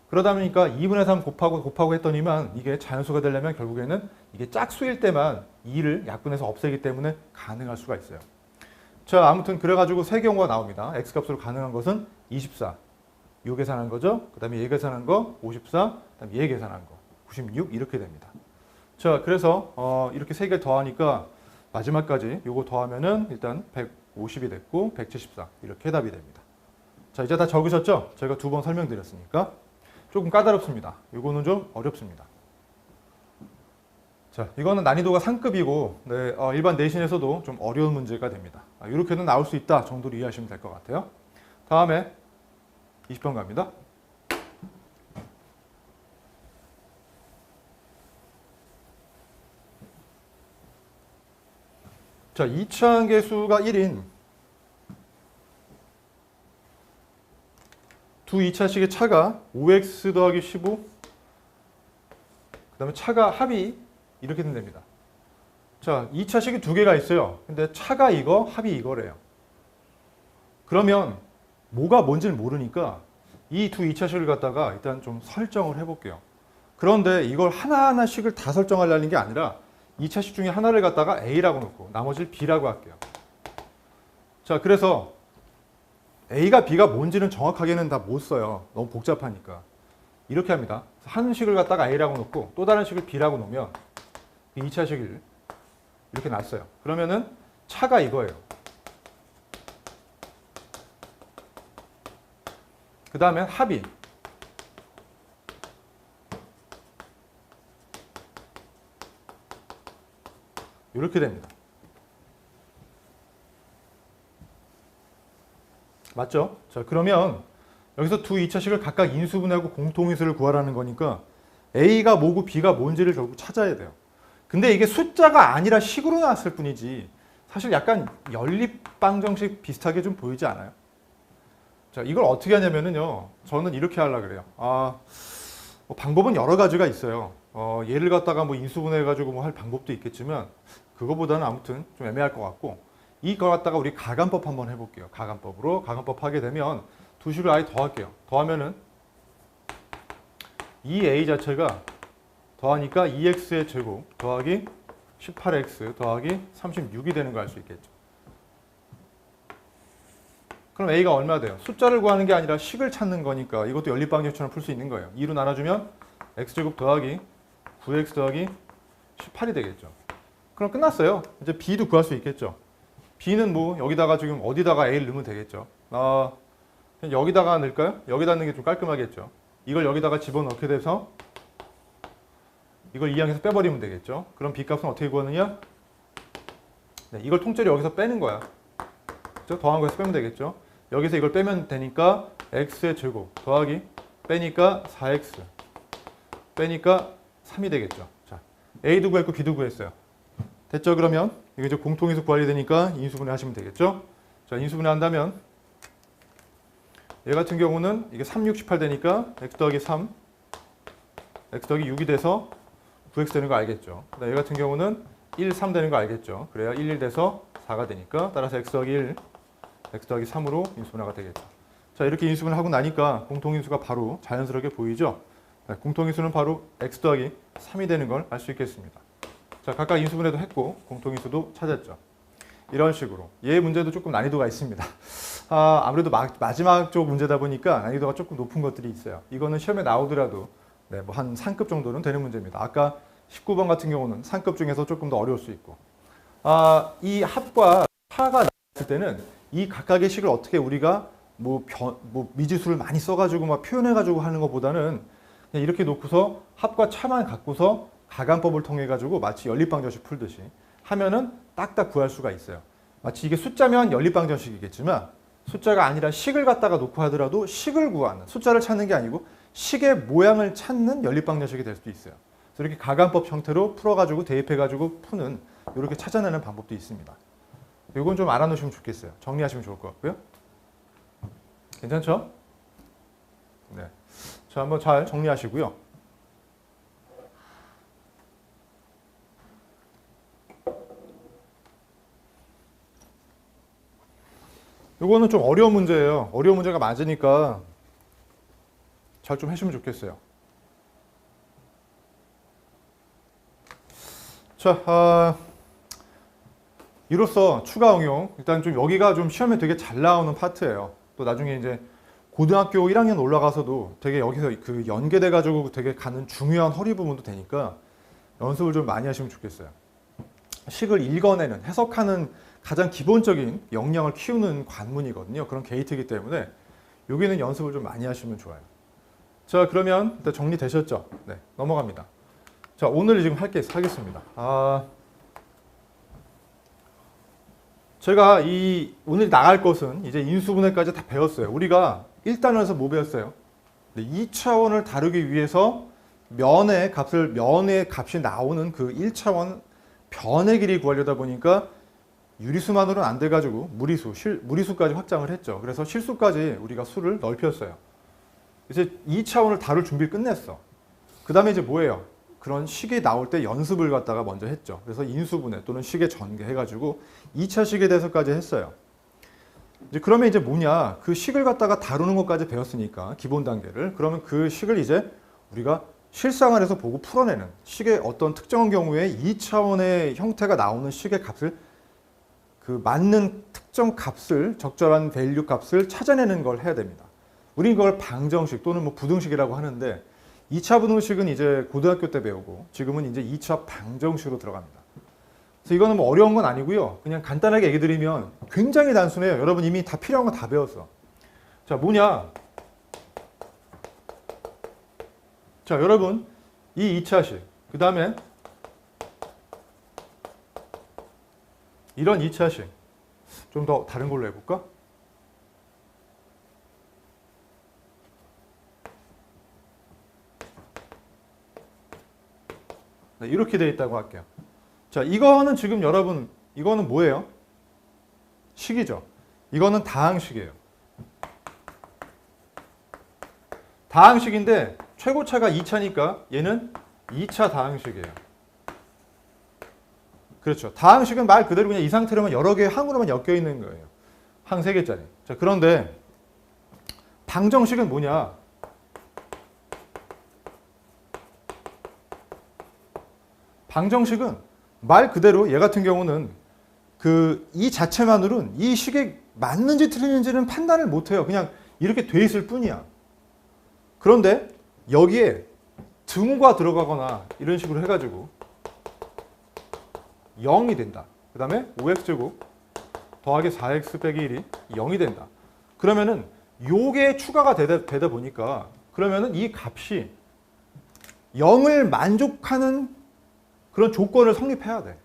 그러다 보니까 2분의 3 곱하고 했더니만 이게 자연수가 되려면 결국에는 이게 짝수일 때만 2를 약분해서 없애기 때문에 가능할 수가 있어요. 자, 아무튼 그래가지고 세 경우가 나옵니다. x값으로 가능한 것은 24, 요 계산한 거죠. 그 다음에 얘 계산한 거 54, 그 다음에 얘 계산한 거 96 이렇게 됩니다. 자, 그래서 이렇게 세 개를 더하니까 마지막까지 요거 더하면은 일단 150이 됐고 174 이렇게 답이 됩니다. 자, 이제 다 적으셨죠? 제가 2번 설명드렸으니까 조금 까다롭습니다. 요거는 좀 어렵습니다. 자, 이거는 난이도가 상급이고 네, 일반 내신에서도 좀 어려운 문제가 됩니다. 이렇게는 나올 수 있다 정도로 이해하시면 될 것 같아요. 다음에 20번 갑니다. 자, 2차 계수가 1인 두 2차식의 차가 5x 더하기 15, 그 다음에 차가 합이 이렇게 된답니다. 자, 2차식이 두 개가 있어요. 근데 차가 이거, 합이 이거래요. 그러면 뭐가 뭔지를 모르니까 이 두 2차식을 갖다가 일단 좀 설정을 해볼게요. 그런데 이걸 하나하나씩을 다 설정하려는 게 아니라 2차식 중에 하나를 갖다가 A라고 놓고 나머지를 B라고 할게요. 자, 그래서 A가 B가 뭔지는 정확하게는 다 못 써요. 너무 복잡하니까. 이렇게 합니다. 한 식을 갖다가 A라고 놓고 또 다른 식을 B라고 놓으면 2차식을 이렇게 놨어요. 그러면은 차가 이거예요. 그 다음에 합이 이렇게 됩니다. 맞죠? 자, 그러면 여기서 두 2차식을 각각 인수분해하고 공통인수를 구하라는 거니까 A가 뭐고 B가 뭔지를 결국 찾아야 돼요. 근데 이게 숫자가 아니라 식으로 나왔을 뿐이지 사실 약간 연립방정식 비슷하게 좀 보이지 않아요? 자, 이걸 어떻게 하냐면요. 저는 이렇게 하려고 그래요. 방법은 여러 가지가 있어요. 얘를 갖다가 뭐 인수분해해가지고 뭐 할 방법도 있겠지만 그거보다는 아무튼 좀 애매할 것 같고 이거 갖다가 우리 가간법 한번 해볼게요. 가간법으로 가간법 하게 되면 두 식을 아예 더할게요. 더하면은 2a 자체가 더하니까 2x의 제곱 더하기 18x 더하기 36이 되는 거 알 수 있겠죠. 그럼 a가 얼마 돼요? 숫자를 구하는 게 아니라 식을 찾는 거니까 이것도 연립방정식처럼 풀 수 있는 거예요. 2로 나눠주면 x제곱 더하기 9x 더하기 18이 되겠죠. 그럼 끝났어요. 이제 b도 구할 수 있겠죠. b는 뭐 여기다가 지금 어디다가 a를 넣으면 되겠죠. 그냥 여기다가 넣을까요? 여기다 넣는 게 좀 깔끔하겠죠. 이걸 여기다가 집어넣게 돼서 이걸 이항에서 빼버리면 되겠죠. 그럼 b 값은 어떻게 구하느냐? 네, 이걸 통째로 여기서 빼는 거야. 그렇죠? 더한 거에서 빼면 되겠죠. 여기서 이걸 빼면 되니까 x의 제곱 더하기 빼니까 4x 빼니까 3이 되겠죠. 자, a도 구했고 b도 구했어요. 됐죠? 그러면 이거 이제 공통인수 구하려 되니까 인수분해 하시면 되겠죠. 자, 인수분해 한다면 얘 같은 경우는 이게 3, 6, 18 되니까 x 더하기 3 x 더하기 6이 돼서 9x 되는 거 알겠죠. 얘 같은 경우는 1, 3 되는 거 알겠죠. 그래야 1, 1 돼서 4가 되니까 따라서 x 더하기 1, x 더하기 3으로 인수분해가 되겠죠. 자, 이렇게 인수분해 하고 나니까 공통인수가 바로 자연스럽게 보이죠. 공통인수는 바로 x 더하기 3이 되는 걸 알 수 있겠습니다. 자, 각각 인수분해도 했고 공통인수도 찾았죠. 이런 식으로 얘 문제도 조금 난이도가 있습니다. 아무래도 마지막 쪽 문제다 보니까 난이도가 조금 높은 것들이 있어요. 이거는 시험에 나오더라도 네, 뭐 한 상급 정도는 되는 문제입니다. 아까 19번 같은 경우는 상급 중에서 조금 더 어려울 수 있고 이 합과 차가 나왔을 때는 이 각각의 식을 어떻게 우리가 뭐 미지수를 많이 써가지고 막 표현해가지고 하는 것보다는 그냥 이렇게 놓고서 합과 차만 갖고서 가간법을 통해 가지고 마치 연립방정식 풀듯이 하면은 딱딱 구할 수가 있어요. 마치 이게 숫자면 연립방정식이겠지만 숫자가 아니라 식을 갖다가 놓고 하더라도 식을 구하는 숫자를 찾는 게 아니고 식의 모양을 찾는 연립방정식이 될 수도 있어요. 그래서 이렇게 가간법 형태로 풀어가지고 대입해가지고 푸는 이렇게 찾아내는 방법도 있습니다. 이건 좀 알아놓으시면 좋겠어요. 정리하시면 좋을 것 같고요. 괜찮죠? 네. 자, 한번 잘 정리하시고요. 이거는 좀 어려운 문제예요. 어려운 문제가 맞으니까 잘 좀 해주면 좋겠어요. 자, 이로써 추가 응용 일단 좀 여기가 좀 시험에 되게 잘 나오는 파트예요. 또 나중에 이제 고등학교 1학년 올라가서도 되게 여기서 그 연계돼 가지고 되게 가는 중요한 허리 부분도 되니까 연습을 좀 많이 하시면 좋겠어요. 식을 읽어내는, 해석하는 가장 기본적인 역량을 키우는 관문이거든요. 그런 게이트이기 때문에 여기는 연습을 좀 많이 하시면 좋아요. 자, 그러면 일단 정리되셨죠? 네, 넘어갑니다. 자, 오늘 지금 하겠습니다. 제가 오늘 나갈 것은 이제 인수분해까지 다 배웠어요. 우리가 1단원에서 뭐 배웠어요? 2차원을 다루기 위해서 면의 값이 나오는 그 1차원 변의 길이 구하려다 보니까 유리수만으로는 안 돼가지고 무리수까지 확장을 했죠. 그래서 실수까지 우리가 수를 넓혔어요. 이제 2차원을 다룰 준비를 끝냈어. 그 다음에 이제 뭐예요? 그런 식이 나올 때 연습을 갖다가 먼저 했죠. 그래서 인수분해 또는 식의 전개 해가지고 2차 식에 대해서까지 했어요. 이제 그러면 이제 뭐냐? 그 식을 갖다가 다루는 것까지 배웠으니까 기본 단계를. 그러면 그 식을 이제 우리가 실생활에서 보고 풀어내는 식의 어떤 특정한 경우에 2차원의 형태가 나오는 식의 값을 그 맞는 특정 값을 적절한 밸류 값을 찾아내는 걸 해야 됩니다. 우리는 그걸 방정식 또는 뭐 부등식이라고 하는데 2차 부등식은 이제 고등학교 때 배우고 지금은 이제 2차 방정식으로 들어갑니다. 그래서 이거는 뭐 어려운 건 아니고요. 그냥 간단하게 얘기 드리면 굉장히 단순해요. 여러분 이미 다 필요한 거 다 배웠어. 자, 뭐냐? 자, 여러분 이 2차식 그 다음에 이런 2차식 좀 더 다른 걸로 해볼까? 네, 이렇게 되어 있다고 할게요. 자, 이거는 지금 여러분 이거는 뭐예요? 식이죠. 이거는 다항식이에요. 다항식인데 최고차가 2차니까 얘는 2차 다항식이에요. 그렇죠. 다항식은 말 그대로 그냥 이 상태로만 여러 개의 항으로만 엮여 있는 거예요. 항 3개짜리. 자, 그런데 방정식은 뭐냐? 방정식은 말 그대로 얘 같은 경우는 이 자체만으로는 이 식에 맞는지 틀리는지는 판단을 못해요. 그냥 이렇게 돼 있을 뿐이야. 그런데 여기에 등호가 들어가거나 이런 식으로 해가지고 0이 된다. 그 다음에 5x제곱 더하기 4x 빼기 1이 0이 된다. 그러면은 요게 추가가 되다 보니까 그러면은 이 값이 0을 만족하는 그런 조건을 성립해야 돼.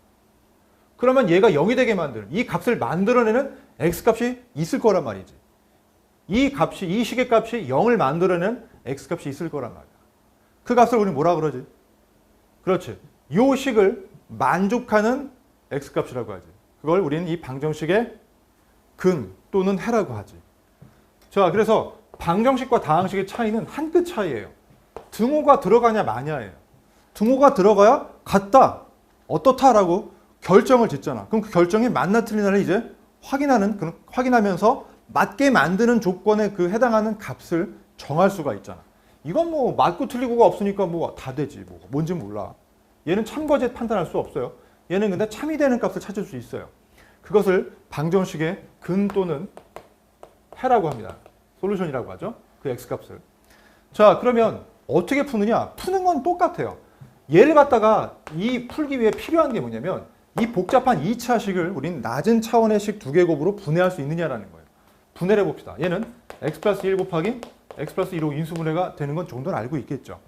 그러면 얘가 0이 되게 만드는 이 값을 만들어내는 x값이 있을 거란 말이지. 이 식의 값이 0을 만들어내는 x값이 있을 거란 말이야. 그 값을 우리 뭐라 그러지? 그렇지. 요 식을 만족하는 x값이라고 하지. 그걸 우리는 이 방정식의 근 또는 해라고 하지. 자, 그래서 방정식과 다항식의 차이는 한 끗 차이예요. 등호가 들어가냐 마냐예요. 등호가 들어가야 같다, 어떻다라고 결정을 짓잖아. 그럼 그 결정이 맞나 틀리나를 이제 확인하면서 맞게 만드는 조건에 그 해당하는 값을 정할 수가 있잖아. 이건 뭐 맞고 틀리고가 없으니까 뭐 다 되지. 뭐 뭔지 몰라. 얘는 참거짓 판단할 수 없어요. 얘는 근데 참이 되는 값을 찾을 수 있어요. 그것을 방정식의 근 또는 해라고 합니다. 솔루션이라고 하죠. 그 x값을. 자, 그러면 어떻게 푸느냐? 푸는 건 똑같아요. 얘를 갖다가 풀기 위해 필요한 게 뭐냐면 이 복잡한 2차식을 우린 낮은 차원의 식 두 개 곱으로 분해할 수 있느냐라는 거예요. 분해를 해봅시다. 얘는 x 플러스 1 곱하기 x 플러스 1로 인수분해가 되는 건 정도는 알고 있겠죠.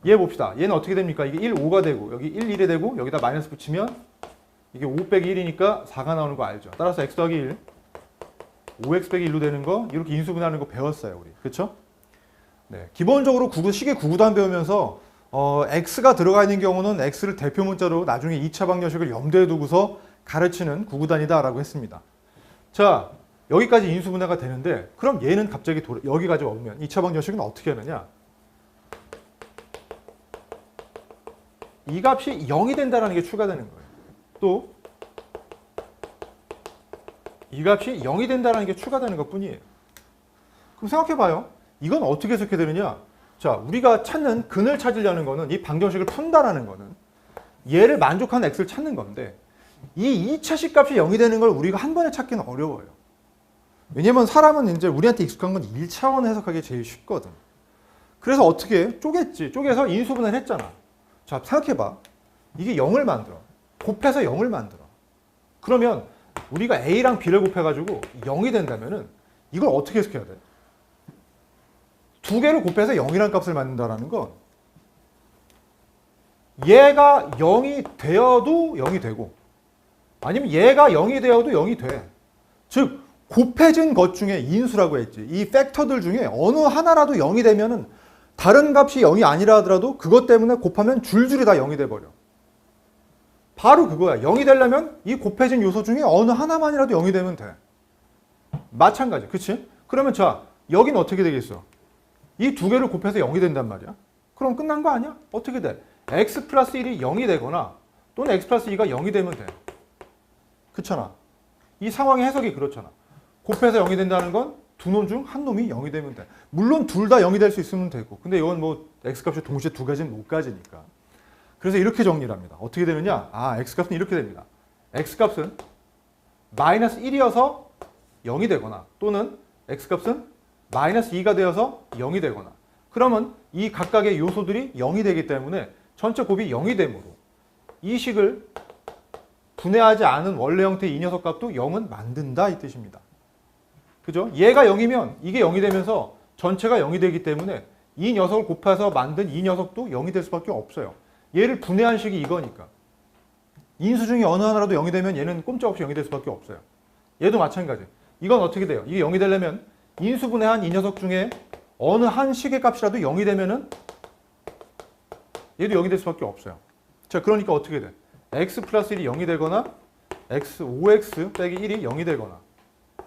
얘 봅시다. 얘는 어떻게 됩니까? 이게 1, 5가 되고 여기 1, 1이 되고 여기다 마이너스 붙이면 이게 5 빼기 1이니까 4가 나오는 거 알죠. 따라서 x 더하기 1, 5x 빼기 1로 되는 거 이렇게 인수분해하는 거 배웠어요. 우리. 그렇죠? 네. 기본적으로 식의 구구단 배우면서 x가 들어가 있는 경우는 x를 대표 문자로 나중에 2차 방정식을 염두에 두고서 가르치는 구구단이다라고 했습니다. 자, 여기까지 인수분해가 되는데 그럼 얘는 갑자기 여기까지 오면 2차 방정식은 어떻게 하느냐? 이 값이 0이 된다는 게 추가되는 거예요. 또 이 값이 0이 된다는 게 추가되는 것 뿐이에요. 그럼 생각해봐요. 이건 어떻게 해석해야 되느냐? 자, 우리가 찾는 근을 찾으려는 거는 이 방정식을 푼다라는 거는 얘를 만족하는 x를 찾는 건데 이 2차식 값이 0이 되는 걸 우리가 한 번에 찾기는 어려워요. 왜냐면 사람은 이제 우리한테 익숙한 건 1차원 해석하기 제일 쉽거든. 그래서 어떻게 쪼갰지? 쪼개서 인수분해를 했잖아. 자, 생각해봐. 이게 0을 만들어. 곱해서 0을 만들어. 그러면 우리가 A랑 B를 곱해가지고 0이 된다면은 이걸 어떻게 해석해야 돼? 두 개를 곱해서 0이라는 값을 만든다라는 건 얘가 0이 되어도 0이 되고 아니면 얘가 0이 되어도 0이 돼. 즉 곱해진 것 중에 인수라고 했지. 이 팩터들 중에 어느 하나라도 0이 되면은 다른 값이 0이 아니라 하더라도 그것 때문에 곱하면 줄줄이 다 0이 돼버려. 바로 그거야. 0이 되려면 이 곱해진 요소 중에 어느 하나만이라도 0이 되면 돼. 마찬가지. 그치? 그러면 자, 여긴 어떻게 되겠어? 이 두 개를 곱해서 0이 된단 말이야. 그럼 끝난 거 아니야? 어떻게 돼? x 플러스 1이 0이 되거나 또는 x 플러스 2가 0이 되면 돼. 그렇잖아. 이 상황의 해석이 그렇잖아. 곱해서 0이 된다는 건 두 놈 중 한 놈이 0이 되면 돼. 물론 둘 다 0이 될 수 있으면 되고. 근데 이건 뭐 x값이 동시에 두 가지는 못 가지니까. 그래서 이렇게 정리를 합니다. 어떻게 되느냐? 아, x값은 이렇게 됩니다. x값은 마이너스 1이어서 0이 되거나 또는 x값은 마이너스 2가 되어서 0이 되거나 그러면 이 각각의 요소들이 0이 되기 때문에 전체 곱이 0이 되므로 이 식을 분해하지 않은 원래 형태의 이 녀석 값도 0은 만든다 이 뜻입니다. 그죠? 얘가 0이면 이게 0이 되면서 전체가 0이 되기 때문에 이 녀석을 곱해서 만든 이 녀석도 0이 될 수밖에 없어요. 얘를 분해한 식이 이거니까. 인수 중에 어느 하나라도 0이 되면 얘는 꼼짝없이 0이 될 수밖에 없어요. 얘도 마찬가지. 이건 어떻게 돼요? 이게 0이 되려면 인수분해한 이 녀석 중에 어느 한 식의 값이라도 0이 되면은 얘도 0이 될 수밖에 없어요. 자, 그러니까 어떻게 돼? x 플러스 1이 0이 되거나 x 5x 빼기 1이 0이 되거나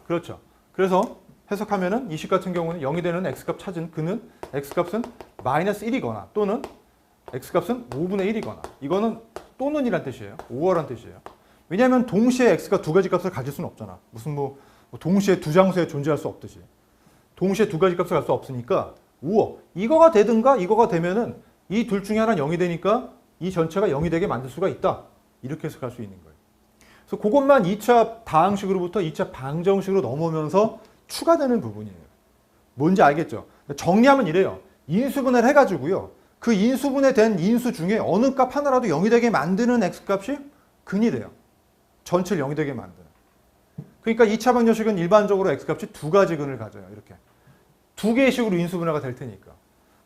그렇죠. 그래서 해석하면은 이 식 같은 경우는 0이 되는 x값 찾은 그는 x값은 마이너스 1이거나 또는 x값은 5분의 1이거나 이거는 또는이란 뜻이에요. 5어란 뜻이에요. 왜냐하면 동시에 x가 두 가지 값을 가질 수는 없잖아. 무슨 뭐 동시에 두 장소에 존재할 수 없듯이. 동시에 두 가지 값을 갈 수 없으니까 5어. 이거가 되든가 이거가 되면은 이 둘 중에 하나는 0이 되니까 이 전체가 0이 되게 만들 수가 있다. 이렇게 해석할 수 있는 거예요. 그래서 그것만 2차 다항식으로부터 2차 방정식으로 넘어오면서 추가되는 부분이에요. 뭔지 알겠죠? 정리하면 이래요. 인수분해를 해가지고요. 그 인수분해된 인수 중에 어느 값 하나라도 0이 되게 만드는 x값이 근이 돼요. 전체를 0이 되게 만드는. 그러니까 2차 방정식은 일반적으로 x값이 두 가지 근을 가져요. 이렇게. 두 개의 식으로 인수분해가 될 테니까.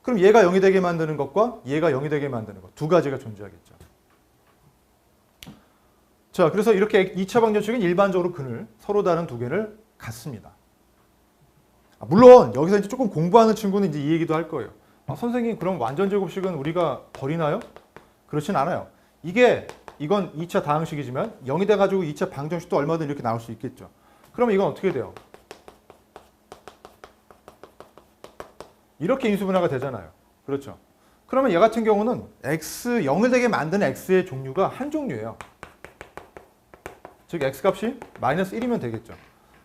그럼 얘가 0이 되게 만드는 것과 얘가 0이 되게 만드는 것. 두 가지가 존재하겠죠. 자, 그래서 이렇게 2차 방정식은 일반적으로 근을 서로 다른 두 개를 갖습니다. 물론 여기서 이제 조금 공부하는 친구는 이제 이 얘기도 할 거예요. 선생님, 그럼 완전 제곱식은 우리가 버리나요? 그렇진 않아요. 이건 2차 다항식이지만 0이 돼가지고 2차 방정식도 얼마든 이렇게 나올 수 있겠죠. 그러면 이건 어떻게 돼요? 이렇게 인수분해가 되잖아요. 그렇죠. 그러면 얘 같은 경우는 x 0을 되게 만드는 x의 종류가 한 종류예요. 즉 x값이 마이너스 1이면 되겠죠.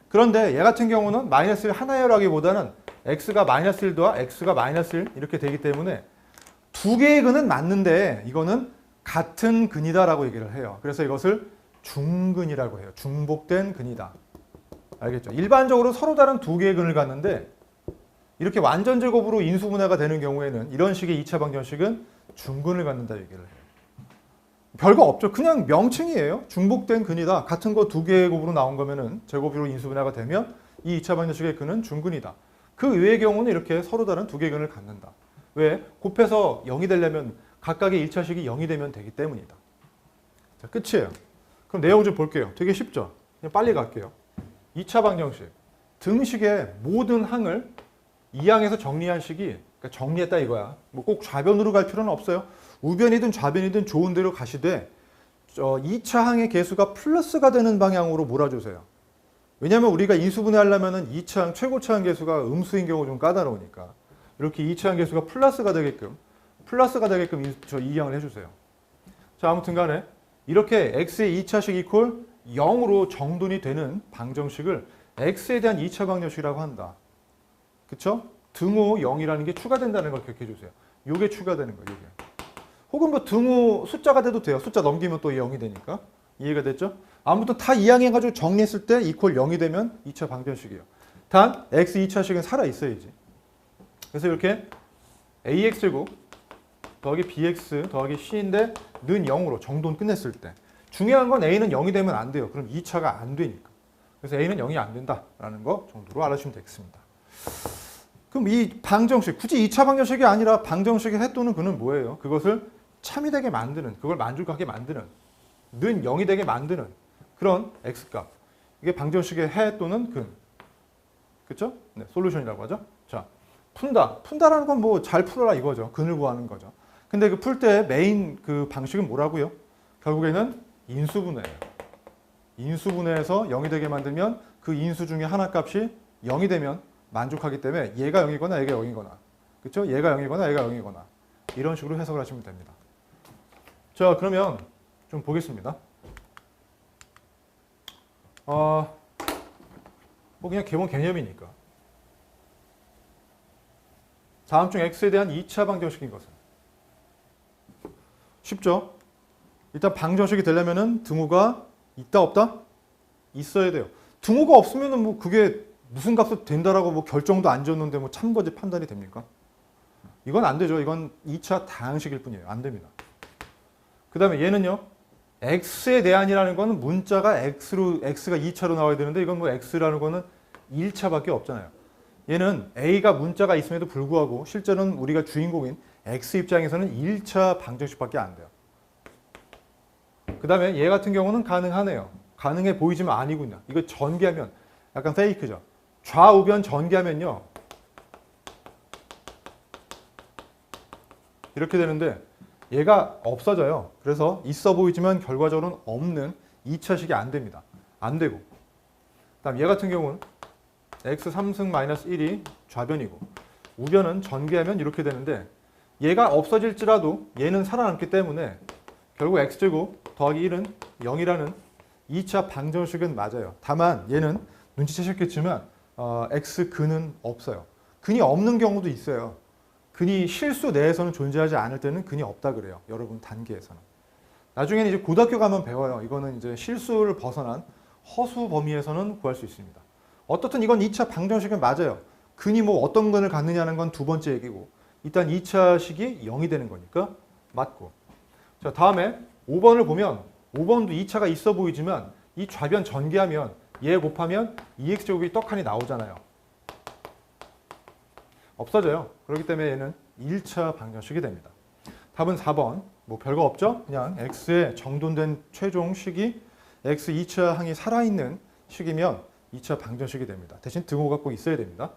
그런데 얘 같은 경우는 마이너스 1 하나여라기보다는 x가 마이너스 1도와 x가 마이너스 1 이렇게 되기 때문에 두 개의 근은 맞는데 이거는 같은 근이다라고 얘기를 해요. 그래서 이것을 중근이라고 해요. 중복된 근이다. 알겠죠? 일반적으로 서로 다른 두 개의 근을 갖는데 이렇게 완전 제곱으로 인수분해가 되는 경우에는 이런 식의 2차 방정식은 중근을 갖는다 얘기를 해요. 별거 없죠. 그냥 명칭이에요. 중복된 근이다. 같은 거 두 개의 곱으로 나온 거면은 제곱으로 인수분해가 되면 이 2차 방정식의 근은 중근이다. 그 외의 경우는 이렇게 서로 다른 두 개의 근을 갖는다. 왜? 곱해서 0이 되려면 각각의 1차식이 0이 되면 되기 때문이다. 자, 끝이에요. 그럼 내용 좀 볼게요. 되게 쉽죠? 그냥 빨리 갈게요. 2차 방정식. 등식의 모든 항을 이 항에서 정리한 식이 그러니까 정리했다 이거야. 뭐 꼭 좌변으로 갈 필요는 없어요. 우변이든 좌변이든 좋은 대로 가시되 2차 항의 개수가 플러스가 되는 방향으로 몰아주세요. 왜냐하면 우리가 인수분해 하려면 2차 항, 최고차 항 개수가 음수인 경우 좀 까다로우니까 이렇게 2차 항 개수가 플러스가 되게끔 이 항을 해주세요. 자, 아무튼 간에 이렇게 x의 2차식 이퀄 0으로 정돈이 되는 방정식을 x에 대한 2차 방정식이라고 한다. 그쵸? 등호 0이라는 게 추가된다는 걸 기억해 주세요. 요게 추가되는 거예요. 요게. 혹은 뭐 등호 숫자가 돼도 돼요. 숫자 넘기면 또 0이 되니까. 이해가 됐죠? 아무튼 다 이항해가지고 정리했을 때 이퀄 0이 되면 2차 방정식이에요. 단 x 2차식은 살아있어야지. 그래서 이렇게 ax제곱 더하기 bx 더하기 c인데 는 0으로 정도는 끝냈을 때 중요한 건 a는 0이 되면 안 돼요. 그럼 2차가 안 되니까. 그래서 a는 0이 안 된다라는 거 정도로 알아주시면 되겠습니다. 그럼 이 방정식, 굳이 2차 방정식이 아니라 방정식의 해 또는 근은 뭐예요? 그것을 참이 되게 만드는, 그걸 만족하게 만드는, 는 0이 되게 만드는 그런 x값. 이게 방정식의 해 또는 근. 그렇죠? 네, 솔루션이라고 하죠. 자, 푼다. 푼다라는 건 뭐 잘 풀어라 이거죠. 근을 구하는 거죠. 근데 그 풀 때 메인 그 방식은 뭐라고요? 결국에는 인수분해예요. 인수분해해서 0이 되게 만들면 그 인수 중에 하나 값이 0이 되면 만족하기 때문에 얘가 0이거나 얘가 0이거나 그렇죠? 얘가 0이거나 얘가 0이거나 이런 식으로 해석을 하시면 됩니다. 자, 그러면 좀 보겠습니다. 뭐 그냥 기본 개념이니까. 다음 중 x에 대한 2차 방정식인 것은? 쉽죠? 일단 방정식이 되려면은 등호가 있다 없다? 있어야 돼요. 등호가 없으면은 뭐 그게 무슨 값도 된다라고 뭐 결정도 안 지었는데 뭐 참거지 판단이 됩니까? 이건 안 되죠. 이건 2차 다항식일 뿐이에요. 안 됩니다. 그 다음에 얘는요. x에 대한이라는 거는 문자가 x가 2차로 나와야 되는데 이건 뭐 x라는 거는 1차밖에 없잖아요. 얘는 a가 문자가 있음에도 불구하고 실제로는 우리가 주인공인 x 입장에서는 1차 방정식밖에 안 돼요. 그 다음에 얘 같은 경우는 가능하네요. 가능해 보이지만 아니군요. 이거 전개하면 약간 페이크죠. 좌우변 전개하면요. 이렇게 되는데 얘가 없어져요. 그래서 있어 보이지만 결과적으로는 없는 2차식이 안 됩니다. 안 되고. 그다음 얘 같은 경우는 x 3승 마이너스 1이 좌변이고 우변은 전개하면 이렇게 되는데 얘가 없어질지라도 얘는 살아남기 때문에 결국 x제곱 더하기 1은 0이라는 2차 방정식은 맞아요. 다만 얘는 눈치채셨겠지만 x 근은 없어요. 근이 없는 경우도 있어요. 근이 실수 내에서는 존재하지 않을 때는 근이 없다 그래요. 여러분 단계에서는. 나중에는 이제 고등학교 가면 배워요. 이거는 이제 실수를 벗어난 허수 범위에서는 구할 수 있습니다. 어떻든 이건 2차 방정식은 맞아요. 근이 뭐 어떤 근을 갖느냐는 건 두 번째 얘기고 일단 2차식이 0이 되는 거니까 맞고. 자, 다음에 5번을 보면 5번도 2차가 있어 보이지만 이 좌변 전개하면 얘 곱하면 2x제곱이 떡하니 나오잖아요. 없어져요. 그렇기 때문에 얘는 1차 방정식이 됩니다. 답은 4번. 뭐 별거 없죠? 그냥 x의 정돈된 최종 식이 x 2차 항이 살아있는 식이면 2차 방정식이 됩니다. 대신 등호가 꼭 있어야 됩니다.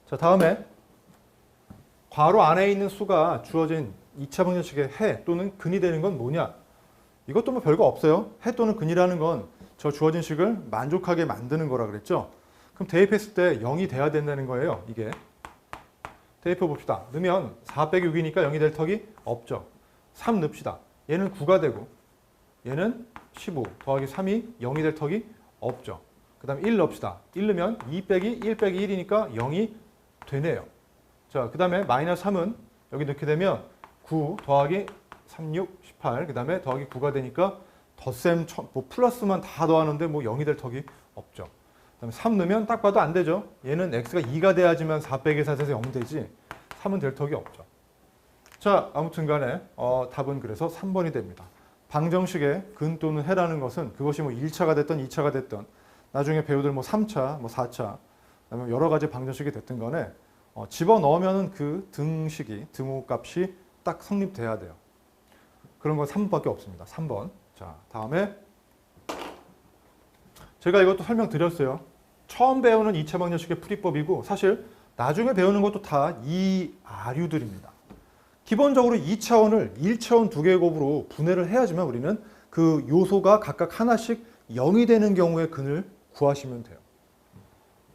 자, 다음에 괄호 안에 있는 수가 주어진 2차 방정식의 해 또는 근이 되는 건 뭐냐? 이것도 뭐 별거 없어요. 해 또는 근이라는 건 저 주어진 식을 만족하게 만드는 거라 그랬죠. 그럼 대입했을 때 0이 돼야 된다는 거예요. 이게. 대입해 봅시다. 넣으면 4 빼기 6이니까 0이 될 턱이 없죠. 3 넣읍시다. 얘는 9가 되고 얘는 15 더하기 3이 0이 될 턱이 없죠. 그 다음에 1 넣읍시다. 1 넣으면 2 빼기 1 빼기 1이니까 0이 되네요. 자, 그 다음에 마이너스 3은 여기 넣게 되면 9 더하기 3, 6, 18 그 다음에 더하기 9가 되니까 덧셈 뭐 플러스만 다 더하는데 뭐 0이 될 턱이 없죠. 그 다음에 3 넣으면 딱 봐도 안 되죠. 얘는 x가 2가 돼야지만 4 빼기 4에서 0 되지 3은 될 턱이 없죠. 자, 아무튼 간에 답은 그래서 3번이 됩니다. 방정식의 근 또는 해라는 것은 그것이 뭐 1차가 됐던 2차가 됐던 나중에 배우들 뭐 3차, 뭐 4차 그다음에 여러 가지 방정식이 됐든 간에 집어넣으면 그 등식이 등호 값이 딱 성립돼야 돼요. 그런 건 3번밖에 없습니다. 3번. 자, 다음에 제가 이것도 설명드렸어요. 처음 배우는 2차 방정식의 풀이법이고 사실 나중에 배우는 것도 다 이 아류들입니다. 기본적으로 2차원을 1차원 두 개의 곱으로 분해를 해야지만 우리는 그 요소가 각각 하나씩 0이 되는 경우의 근을 구하시면 돼요.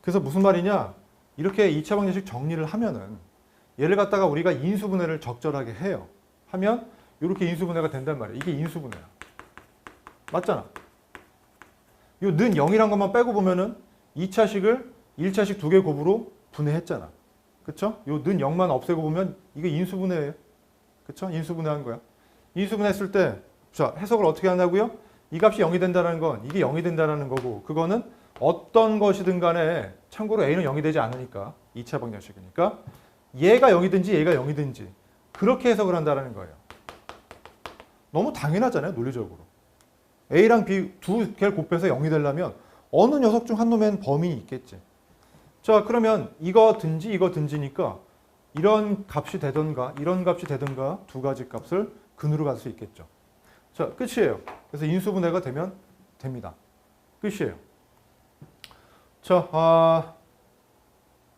그래서 무슨 말이냐? 이렇게 2차 방정식 정리를 하면은 얘를 갖다가 우리가 인수분해를 적절하게 해요. 하면 이렇게 인수분해가 된단 말이에요. 이게 인수분해야. 맞잖아. 요 는 0이란 것만 빼고 보면은 2차식을 1차식 두 개 곱으로 분해했잖아. 그쵸? 요 는 0만 없애고 보면 이게 인수분해예요. 그쵸? 인수분해한 거야. 인수분해했을 때 자, 해석을 어떻게 한다고요? 이 값이 0이 된다는 건 이게 0이 된다는 거고 그거는 어떤 것이든 간에 참고로 A는 0이 되지 않으니까 2차 방정식이니까 얘가 0이든지 얘가 0이든지 그렇게 해석을 한다는 거예요. 너무 당연하잖아요. 논리적으로. A랑 B 두 개를 곱해서 0이 되려면 어느 녀석 중 한 놈엔 범인이 있겠지. 자, 그러면 이거든지 이거든지니까 이런 값이 되던가 이런 값이 되던가 두 가지 값을 근으로 갈 수 있겠죠. 자, 끝이에요. 그래서 인수분해가 되면 됩니다. 끝이에요. 자,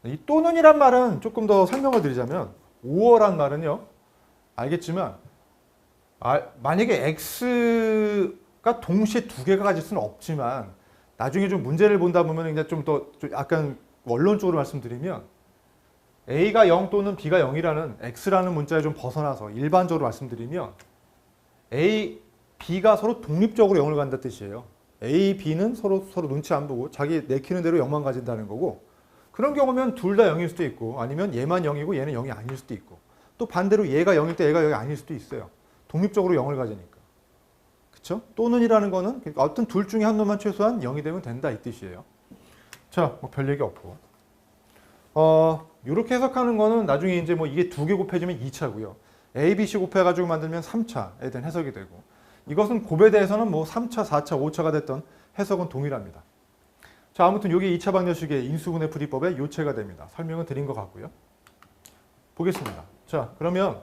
이 또는이란 말은 조금 더 설명을 드리자면 5어란 말은요. 알겠지만 만약에 x가 동시에 두 개가 가질 수는 없지만 나중에 좀 문제를 본다 보면 이제 좀 더 약간 원론적으로 말씀드리면 a가 0 또는 b가 0이라는 x라는 문자에 좀 벗어나서 일반적으로 말씀드리면 a, b가 서로 독립적으로 0을 간다는 뜻이에요. a, b는 서로 눈치 안 보고 자기 내키는 대로 0만 가진다는 거고 그런 경우면 둘 다 0일 수도 있고 아니면 얘만 0이고 얘는 0이 아닐 수도 있고 또 반대로 얘가 0일 때 얘가 0이 아닐 수도 있어요. 독립적으로 0을 가지니까. 그쵸? 또는이라는 거는 어떤 둘 중에 한 놈만 최소한 0이 되면 된다 이 뜻이에요. 자, 뭐 별 얘기 없고. 이렇게 해석하는 거는 나중에 이제 뭐 이게 두 개 곱해지면 2차고요. A, B, C 곱해가지고 만들면 3차에 대한 해석이 되고 이것은 곱에 대해서는 뭐 3차, 4차, 5차가 됐던 해석은 동일합니다. 자, 아무튼 이게 2차 방정식의 인수분해 풀이법의 요체가 됩니다. 설명은 드린 것 같고요. 보겠습니다. 자, 그러면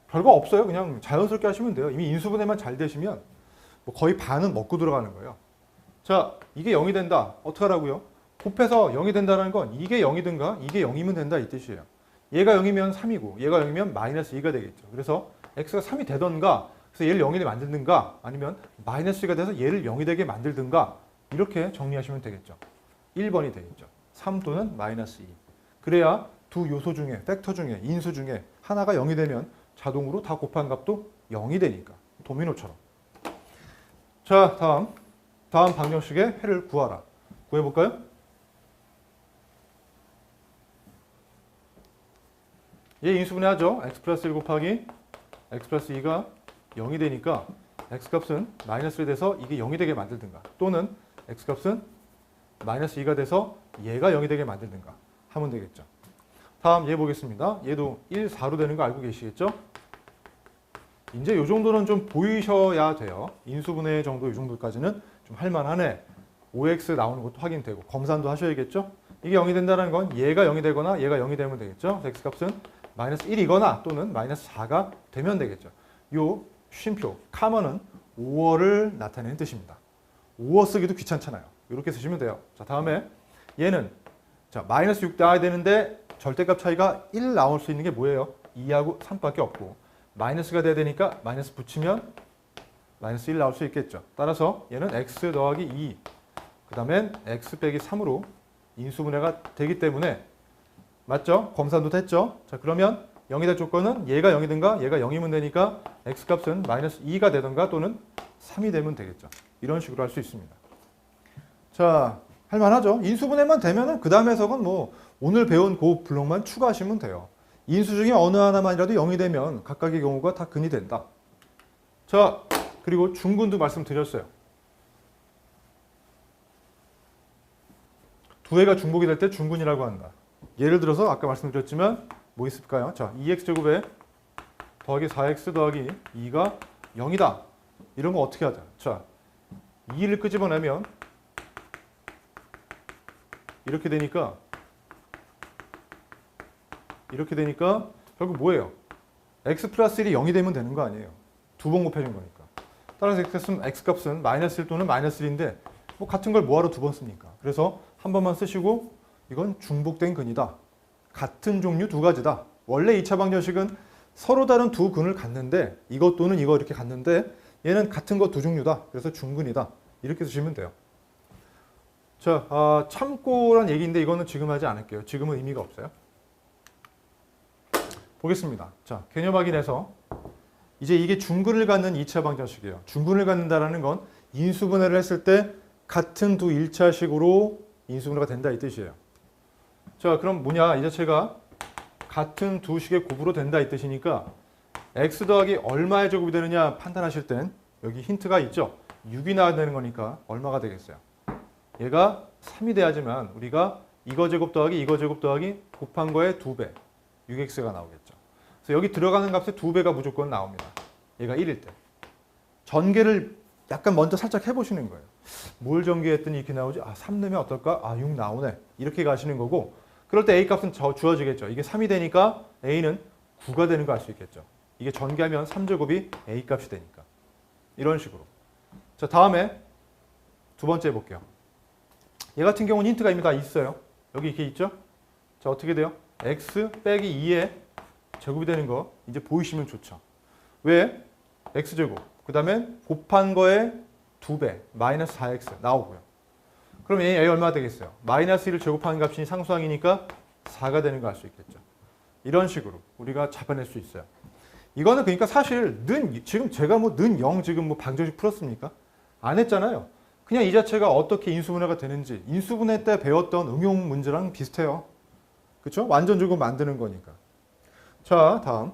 별거 없어요. 그냥 자연스럽게 하시면 돼요. 이미 인수분해만 잘 되시면 뭐 거의 반은 먹고 들어가는 거예요. 자, 이게 0이 된다. 어떻게 하라고요? 곱해서 0이 된다는 건 이게 0이든가 이게 0이면 된다 이 뜻이에요. 얘가 0이면 3이고 얘가 0이면 마이너스 2가 되겠죠. 그래서 x가 3이 되던가 그래서 얘를 0이 되게 만들든가 아니면 마이너스 2가 돼서 얘를 0이 되게 만들든가 이렇게 정리하시면 되겠죠. 1번이 되겠죠. 3 또는 마이너스 2. 그래야 두 요소 중에 팩터 중에 인수 중에 하나가 0이 되면 자동으로 다 곱한 값도 0이 되니까 도미노처럼. 자, 다음 방정식의 해를 구하라. 구해볼까요? 얘 인수분해하죠. x 플러스 1 곱하기 x 플러스 2가 0이 되니까 x값은 마이너스 1이 돼서 이게 0이 되게 만들든가 또는 x값은 마이너스 2가 돼서 얘가 0이 되게 만들든가 하면 되겠죠. 다음 얘 보겠습니다. 얘도 1, 4로 되는 거 알고 계시겠죠? 이제 이 정도는 좀 보이셔야 돼요. 인수분해 정도 이 정도까지는 좀 할만하네. OX 나오는 것도 확인되고 검산도 하셔야겠죠? 이게 0이 된다는 건 얘가 0이 되거나 얘가 0이 되면 되겠죠? x값은 마이너스 1이거나 또는 마이너스 4가 되면 되겠죠. 요 쉼표, 카머는 5어를 나타내는 뜻입니다. 5어 쓰기도 귀찮잖아요. 이렇게 쓰시면 돼요. 자, 다음에 얘는 자 마이너스 6 나와야 되는데 절대값 차이가 1 나올 수 있는 게 뭐예요? 2하고 3밖에 없고 마이너스가 돼야 되니까 마이너스 붙이면 마이너스 1 나올 수 있겠죠. 따라서 얘는 x 더하기 2, 그 다음엔 x 빼기 3으로 인수분해가 되기 때문에 맞죠? 검산도 됐죠? 자, 그러면 0이 될 조건은 얘가 0이든가 얘가 0이면 되니까 x값은 마이너스 2가 되든가 또는 3이 되면 되겠죠. 이런 식으로 할 수 있습니다. 자, 할만하죠? 인수분해만 되면은 그 다음 해석은 뭐 오늘 배운 그 블록만 추가하시면 돼요. 인수 중에 어느 하나만이라도 0이 되면 각각의 경우가 다 근이 된다. 자, 그리고 중근도 말씀드렸어요. 두 해가 중복이 될 때 중근이라고 한다. 예를 들어서 아까 말씀드렸지만 뭐 있을까요? 자, 2x제곱에 더하기 4x 더하기 2가 0이다. 이런 거 어떻게 하자? 자, 2를 끄집어내면 이렇게 되니까 결국 뭐예요? x 플러스 1이 0이 되면 되는 거 아니에요. 두 번 곱해준 거니까. 따라서 x값은 마이너스 1 또는 마이너스 1인데 뭐 같은 걸 뭐하러 두 번 씁니까? 그래서 한 번만 쓰시고 이건 중복된 근이다. 같은 종류 두 가지다. 원래 2차 방정식은 서로 다른 두 근을 갖는데 이것 또는 이거 이렇게 갖는데 얘는 같은 거 두 종류다. 그래서 중근이다. 이렇게 쓰시면 돼요. 자, 참고란 얘기인데 이거는 지금 하지 않을게요. 지금은 의미가 없어요. 보겠습니다. 자, 개념 확인해서 이제 이게 중근을 갖는 2차 방정식이에요. 중근을 갖는다는 건 인수분해를 했을 때 같은 두 1차식으로 인수분해가 된다 이 뜻이에요. 자, 그럼 뭐냐? 이 자체가 같은 두 식의 곱으로 된다 이 뜻이니까 x 더하기 얼마의 제곱이 되느냐 판단하실 땐 여기 힌트가 있죠. 6이 나와야 되는 거니까 얼마가 되겠어요? 얘가 3이 돼야지만 우리가 이거 제곱 더하기 이거 제곱 더하기 곱한 거의 2배 6x가 나오겠죠. 그래서 여기 들어가는 값의 2배가 무조건 나옵니다. 얘가 1일 때. 전개를 약간 먼저 살짝 해보시는 거예요. 뭘 전개했더니 이렇게 나오지? 3 넣으면 어떨까? 6 나오네. 이렇게 가시는 거고, 그럴 때 a 값은 주어지겠죠. 이게 3이 되니까 a는 9가 되는 거 알 수 있겠죠. 이게 전개하면 3제곱이 a 값이 되니까. 이런 식으로. 자, 다음에 두 번째 해볼게요. 얘 같은 경우는 힌트가 이미 다 있어요. 여기 이렇게 있죠? 자, 어떻게 돼요? x 빼기 2의 제곱이 되는 거 이제 보이시면 좋죠. 왜? x제곱. 그 다음에 곱한 거에 2배, 마이너스 4x 나오고요. 그럼 a 얼마 되겠어요? 마이너스 1을 제곱하는 값이 상수항이니까 4가 되는 거 알 수 있겠죠. 이런 식으로 우리가 잡아낼 수 있어요. 이거는 그러니까 사실 지금 제가 는 0 지금 방정식 풀었습니까? 안 했잖아요. 그냥 이 자체가 어떻게 인수분해가 되는지 인수분해 때 배웠던 응용 문제랑 비슷해요. 그렇죠? 완전 제곱 만드는 거니까. 자, 다음.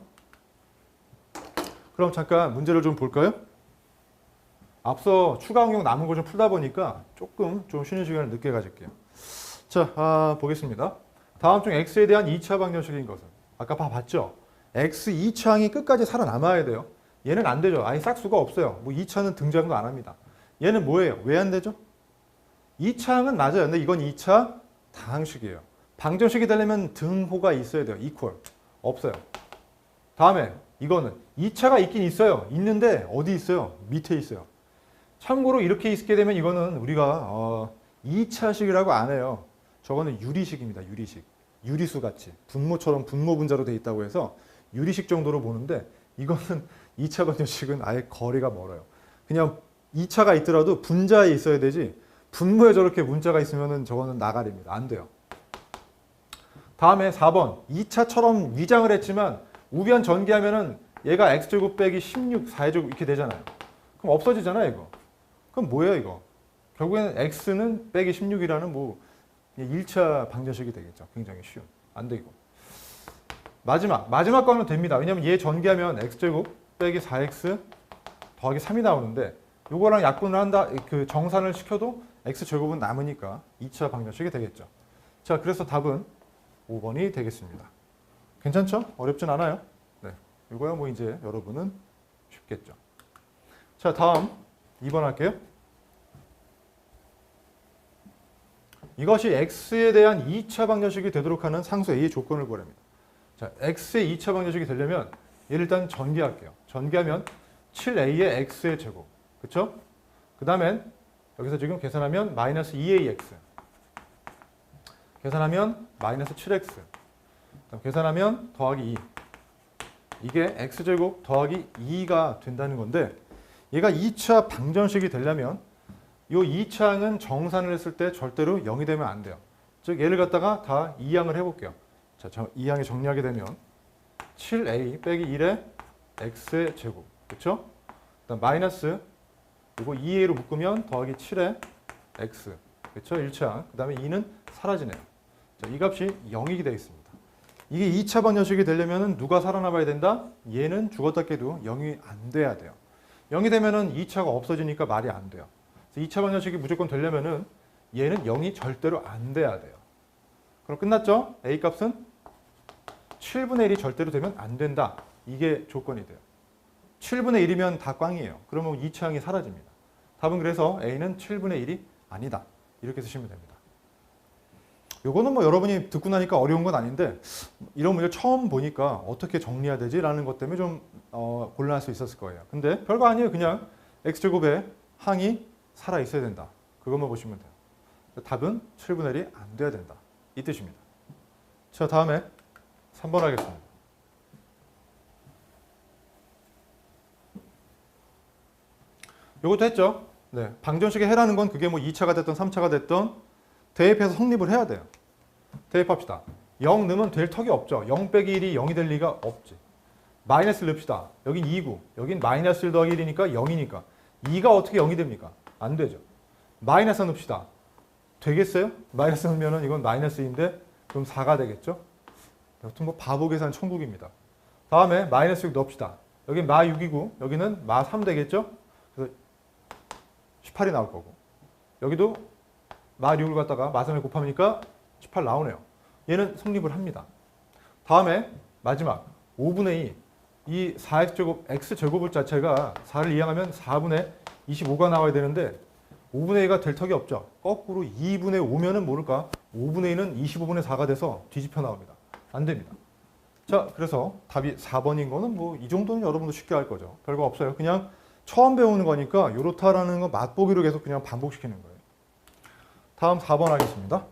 그럼 잠깐 문제를 좀 볼까요? 앞서 추가 응용 남은 거 좀 풀다 보니까 조금 좀 쉬는 시간을 늦게 가질게요. 자, 보겠습니다. 다음 중 x에 대한 2차 방정식인 것은 아까 봤죠? x 2차항이 끝까지 살아남아야 돼요. 얘는 안 되죠. 아예 싹수가 없어요. 2차는 등장도 안 합니다. 얘는 뭐예요? 왜 안 되죠? 2차항은 맞아요. 근데 이건 2차 다항식이에요. 방정식이 되려면 등호가 있어야 돼요. equal. 없어요. 다음에 이거는 2차가 있긴 있어요. 있는데 어디 있어요? 밑에 있어요. 참고로 이렇게 있게 되면 이거는 우리가 2차식이라고 안 해요. 저거는 유리식입니다. 유리식. 유리수 같이. 분모처럼 분모 분자로 돼 있다고 해서 유리식 정도로 보는데 이거는 2차 방정식은 아예 거리가 멀어요. 그냥 2차가 있더라도 분자에 있어야 되지 분모에 저렇게 문자가 있으면 저거는 나가리입니다. 안 돼요. 다음에 4번. 2차처럼 위장을 했지만 우변 전개하면은 얘가 x제곱 빼기 16, 4제곱 이렇게 되잖아요. 그럼 없어지잖아요, 이거. 그럼 뭐예요, 이거? 결국에는 x는 빼기 16이라는 1차 방정식이 되겠죠. 굉장히 쉬운. 안 돼, 이거. 마지막 거는 됩니다. 왜냐면 얘 전개하면 x제곱 빼기 4x 더하기 3이 나오는데 요거랑 약분을 한다, 그 정산을 시켜도 x제곱은 남으니까 2차 방정식이 되겠죠. 자, 그래서 답은 5번이 되겠습니다. 괜찮죠? 어렵진 않아요. 네. 이거야 이제 여러분은 쉽겠죠. 자, 다음 2번 할게요. 이것이 x에 대한 2차 방정식이 되도록 하는 상수 a의 조건을 구하랍니다. 자, x의 2차 방정식이 되려면 얘를 일단 전개할게요. 전개하면 7a의 x의 제곱. 그쵸? 그 다음엔 여기서 지금 계산하면 마이너스 2ax. 계산하면 마이너스 7x. 계산하면 더하기 2. 이게 x제곱 더하기 2가 된다는 건데 얘가 2차 방정식이 되려면 이 2차항은 정산을 했을 때 절대로 0이 되면 안 돼요. 즉 얘를 갖다가 다 2항을 해볼게요. 자, 2항에 정리하게 되면 7a 빼기 1의 x의 제곱. 그렇죠? 그다음 마이너스 이거 2a로 묶으면 더하기 7의 x. 그렇죠? 1차항. 그 다음에 2는 사라지네요. 자, 이 값이 0이 되겠습니다. 이게 2차 방정식이 되려면 누가 살아남아야 된다? 얘는 죽었다 깨도 0이 안 돼야 돼요. 0이 되면은 2차가 없어지니까 말이 안 돼요. 2차 방정식이 무조건 되려면은 얘는 0이 절대로 안 돼야 돼요. 그럼 끝났죠? a 값은 7분의 1이 절대로 되면 안 된다. 이게 조건이 돼요. 7분의 1이면 다 꽝이에요. 그러면 2차항이 사라집니다. 답은 그래서 a는 7분의 1이 아니다. 이렇게 쓰시면 됩니다. 요거는 여러분이 듣고 나니까 어려운 건 아닌데 이런 문제 처음 보니까 어떻게 정리해야 되지? 라는 것 때문에 좀 곤란할 수 있었을 거예요. 근데 별거 아니에요. 그냥 x제곱의 항이 살아 있어야 된다. 그것만 보시면 돼요. 답은 7분의 1이 안 돼야 된다. 이 뜻입니다. 자, 다음에 3번 하겠습니다. 요것도 했죠. 네, 방정식에 해라는 건 그게 2차가 됐던 3차가 됐던 대입해서 성립을 해야 돼요. 대입합시다. 0 넣으면 될 턱이 없죠. 0 빼기 1이 0이 될 리가 없지. 마이너스 넣읍시다. 여긴 2고 여긴 마이너스 1 더하기 1이니까 0이니까 2가 어떻게 0이 됩니까? 안 되죠. 마이너스 넣읍시다. 되겠어요? 마이너스 넣으면 이건 마이너스인데 그럼 4가 되겠죠? 여튼 바보 계산 천국입니다. 다음에 마이너스 6 넣읍시다. 여긴 마 6이고 여기는 마 3 되겠죠? 그래서 18이 나올 거고 여기도 마 6을 갖다가 마 3에 곱하니까 18 나오네요. 얘는 성립을 합니다. 다음에 마지막 5분의 2. 이 4x제곱, x제곱을 자체가 4를 이항하면 4분의 25가 나와야 되는데 5분의 2가 될 턱이 없죠. 거꾸로 2분의 5면은 모를까? 5분의 2는 25분의 4가 돼서 뒤집혀 나옵니다. 안 됩니다. 자, 그래서 답이 4번인 거는 뭐 이 정도는 여러분도 쉽게 알 거죠. 별거 없어요. 그냥 처음 배우는 거니까 요렇다라는 거 맛보기로 계속 그냥 반복시키는 거예요. 다음 4번 하겠습니다.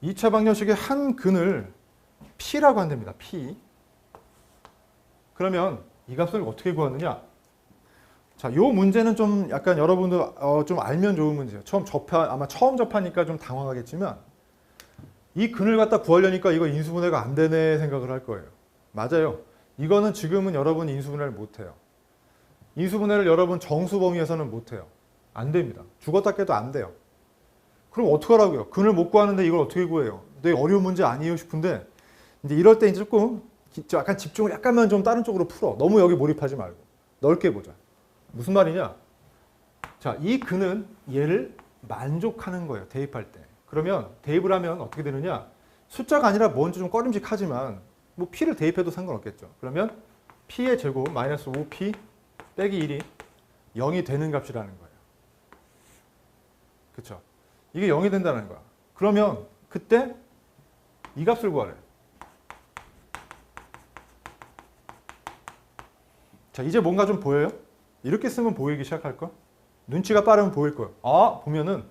2차 방정식의 한 근을 P라고 한답니다. P. 그러면 이 값을 어떻게 구하느냐? 자, 요 문제는 좀 약간 여러분도 좀 알면 좋은 문제예요. 아마 처음 접하니까 좀 당황하겠지만 이 근을 갖다 구하려니까 이거 인수분해가 안 되네 생각을 할 거예요. 맞아요. 이거는 지금은 여러분 인수분해를 못 해요. 인수분해를 여러분 정수 범위에서는 못 해요. 안 됩니다. 죽었다 깨도 안 돼요. 그럼 어떡하라고요? 근을 못 구하는데 이걸 어떻게 구해요? 되게 어려운 문제 아니에요 싶은데 이제 이럴 때 이제 조금 약간 집중을 약간만 좀 다른 쪽으로 풀어. 너무 여기 몰입하지 말고 넓게 보자. 무슨 말이냐? 자, 이 근은 얘를 만족하는 거예요. 대입할 때. 그러면 대입을 하면 어떻게 되느냐? 숫자가 아니라 뭔지 좀 꺼림직하지만 뭐 P를 대입해도 상관없겠죠. 그러면 P의 제곱 마이너스 5P 빼기 1이 0이 되는 값이라는 거예요. 그렇죠? 이게 0이 된다는 거야. 그러면 그때 이 값을 구하래. 자, 이제 뭔가 좀 보여요? 이렇게 쓰면 보이기 시작할걸? 눈치가 빠르면 보일 거예요. 아, 보면은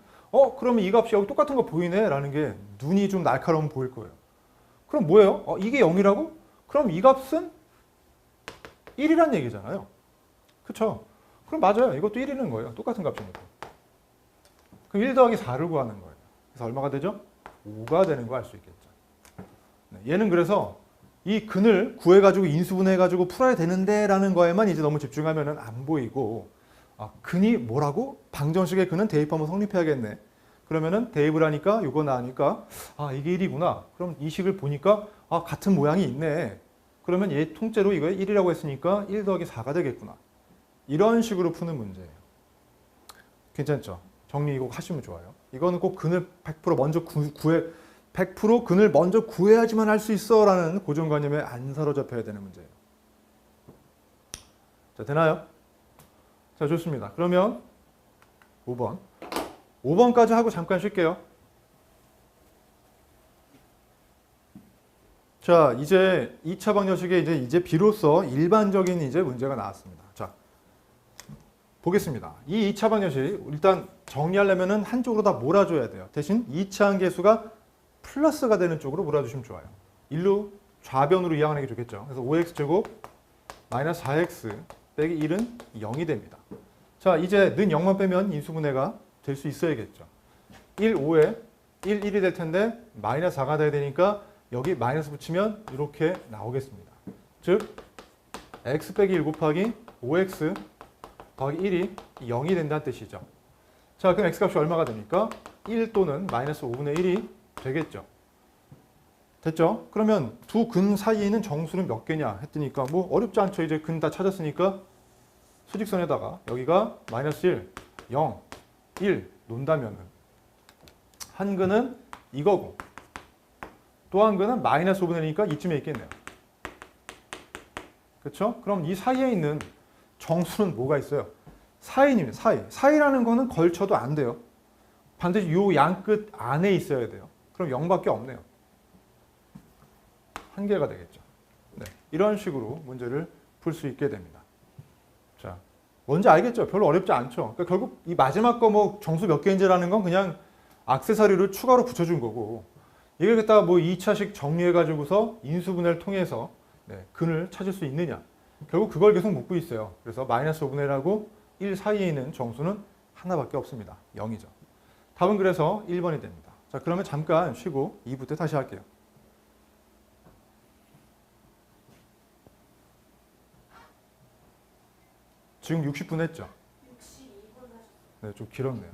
그러면 이 값이 여기 똑같은 거 보이네 라는 게 눈이 좀 날카로우면 보일 거예요. 그럼 뭐예요? 이게 0이라고? 그럼 이 값은 1이란 얘기잖아요. 그쵸? 그럼 맞아요. 이것도 1이는 거예요. 똑같은 값이니까. 그럼 1 더하기 4를 구하는 거예요. 그래서 얼마가 되죠? 5가 되는 거 알 수 있겠죠. 네, 얘는 그래서 이 근을 구해가지고 인수분해해가지고 풀어야 되는데 라는 거에만 이제 너무 집중하면 안 보이고 근이 뭐라고? 방정식의 근은 대입하면 성립해야겠네. 그러면은 대입을 하니까 이거 나으니까 이게 1이구나. 그럼 이 식을 보니까 같은 모양이 있네. 그러면 얘 통째로 이거에 1이라고 했으니까 1 더하기 4가 되겠구나. 이런 식으로 푸는 문제예요. 괜찮죠? 정리 이거 하시면 좋아요. 이거는 꼭 근을 100% 먼저 100% 근을 먼저 구해야지만 할 수 있어 라는 고정관념에 안 사로잡혀야 되는 문제예요. 자, 되나요? 자, 좋습니다. 그러면 5번. 5번까지 하고 잠깐 쉴게요. 자, 이제 2차 방정식에 이제 비로소 일반적인 문제가 나왔습니다. 자, 보겠습니다. 이 2차 방정식 일단 정리하려면은 한쪽으로 다 몰아줘야 돼요. 대신 2차 한계수가 플러스가 되는 쪽으로 몰아주시면 좋아요. 일로 좌변으로 이항하는 게 좋겠죠. 그래서 5x제곱 마이너스 4x 빼기 1은 0이 됩니다. 자, 이제 는 0만 빼면 인수분해가 될 수 있어야겠죠. 1, 5에 1, 1이 될 텐데 마이너스 4가 돼야 되니까 여기 마이너스 붙이면 이렇게 나오겠습니다. 즉 x 빼기 1 곱하기 5x 더하기 1이 0이 된다는 뜻이죠. 자, 그럼 x값이 얼마가 됩니까? 1 또는 마이너스 5분의 1이 되겠죠. 됐죠? 그러면 두 근 사이에 있는 정수는 몇 개냐 했더니까 뭐 어렵지 않죠. 이제 근 다 찾았으니까 수직선에다가 여기가 마이너스 1, 0, 1 논다면은 한 근은 이거고 또 한 근은 마이너스 5분의 1이니까 이쯤에 있겠네요. 그렇죠? 그럼 이 사이에 있는 정수는 뭐가 있어요? 사이입니다. 사이라는 거는 걸쳐도 안 돼요. 반드시 이 양 끝 안에 있어야 돼요. 그럼 0밖에 없네요. 한 개가 되겠죠. 네, 이런 식으로 문제를 풀 수 있게 됩니다. 자, 뭔지 알겠죠? 별로 어렵지 않죠. 그러니까 결국 이 마지막 거 뭐 정수 몇 개인지라는 건 그냥 액세서리를 추가로 붙여준 거고 이걸 갖다가 뭐 2차식 정리해가지고서 인수분해를 통해서 근을 찾을 수 있느냐. 결국 그걸 계속 묻고 있어요. 그래서 마이너스 5분의 1하고 1 사이에 있는 정수는 하나밖에 없습니다. 0이죠. 답은 그래서 1번이 됩니다. 자, 그러면 잠깐 쉬고 2부 때 다시 할게요. 지금 60분 했죠? 62분 하셨어요. 네, 좀 길었네요.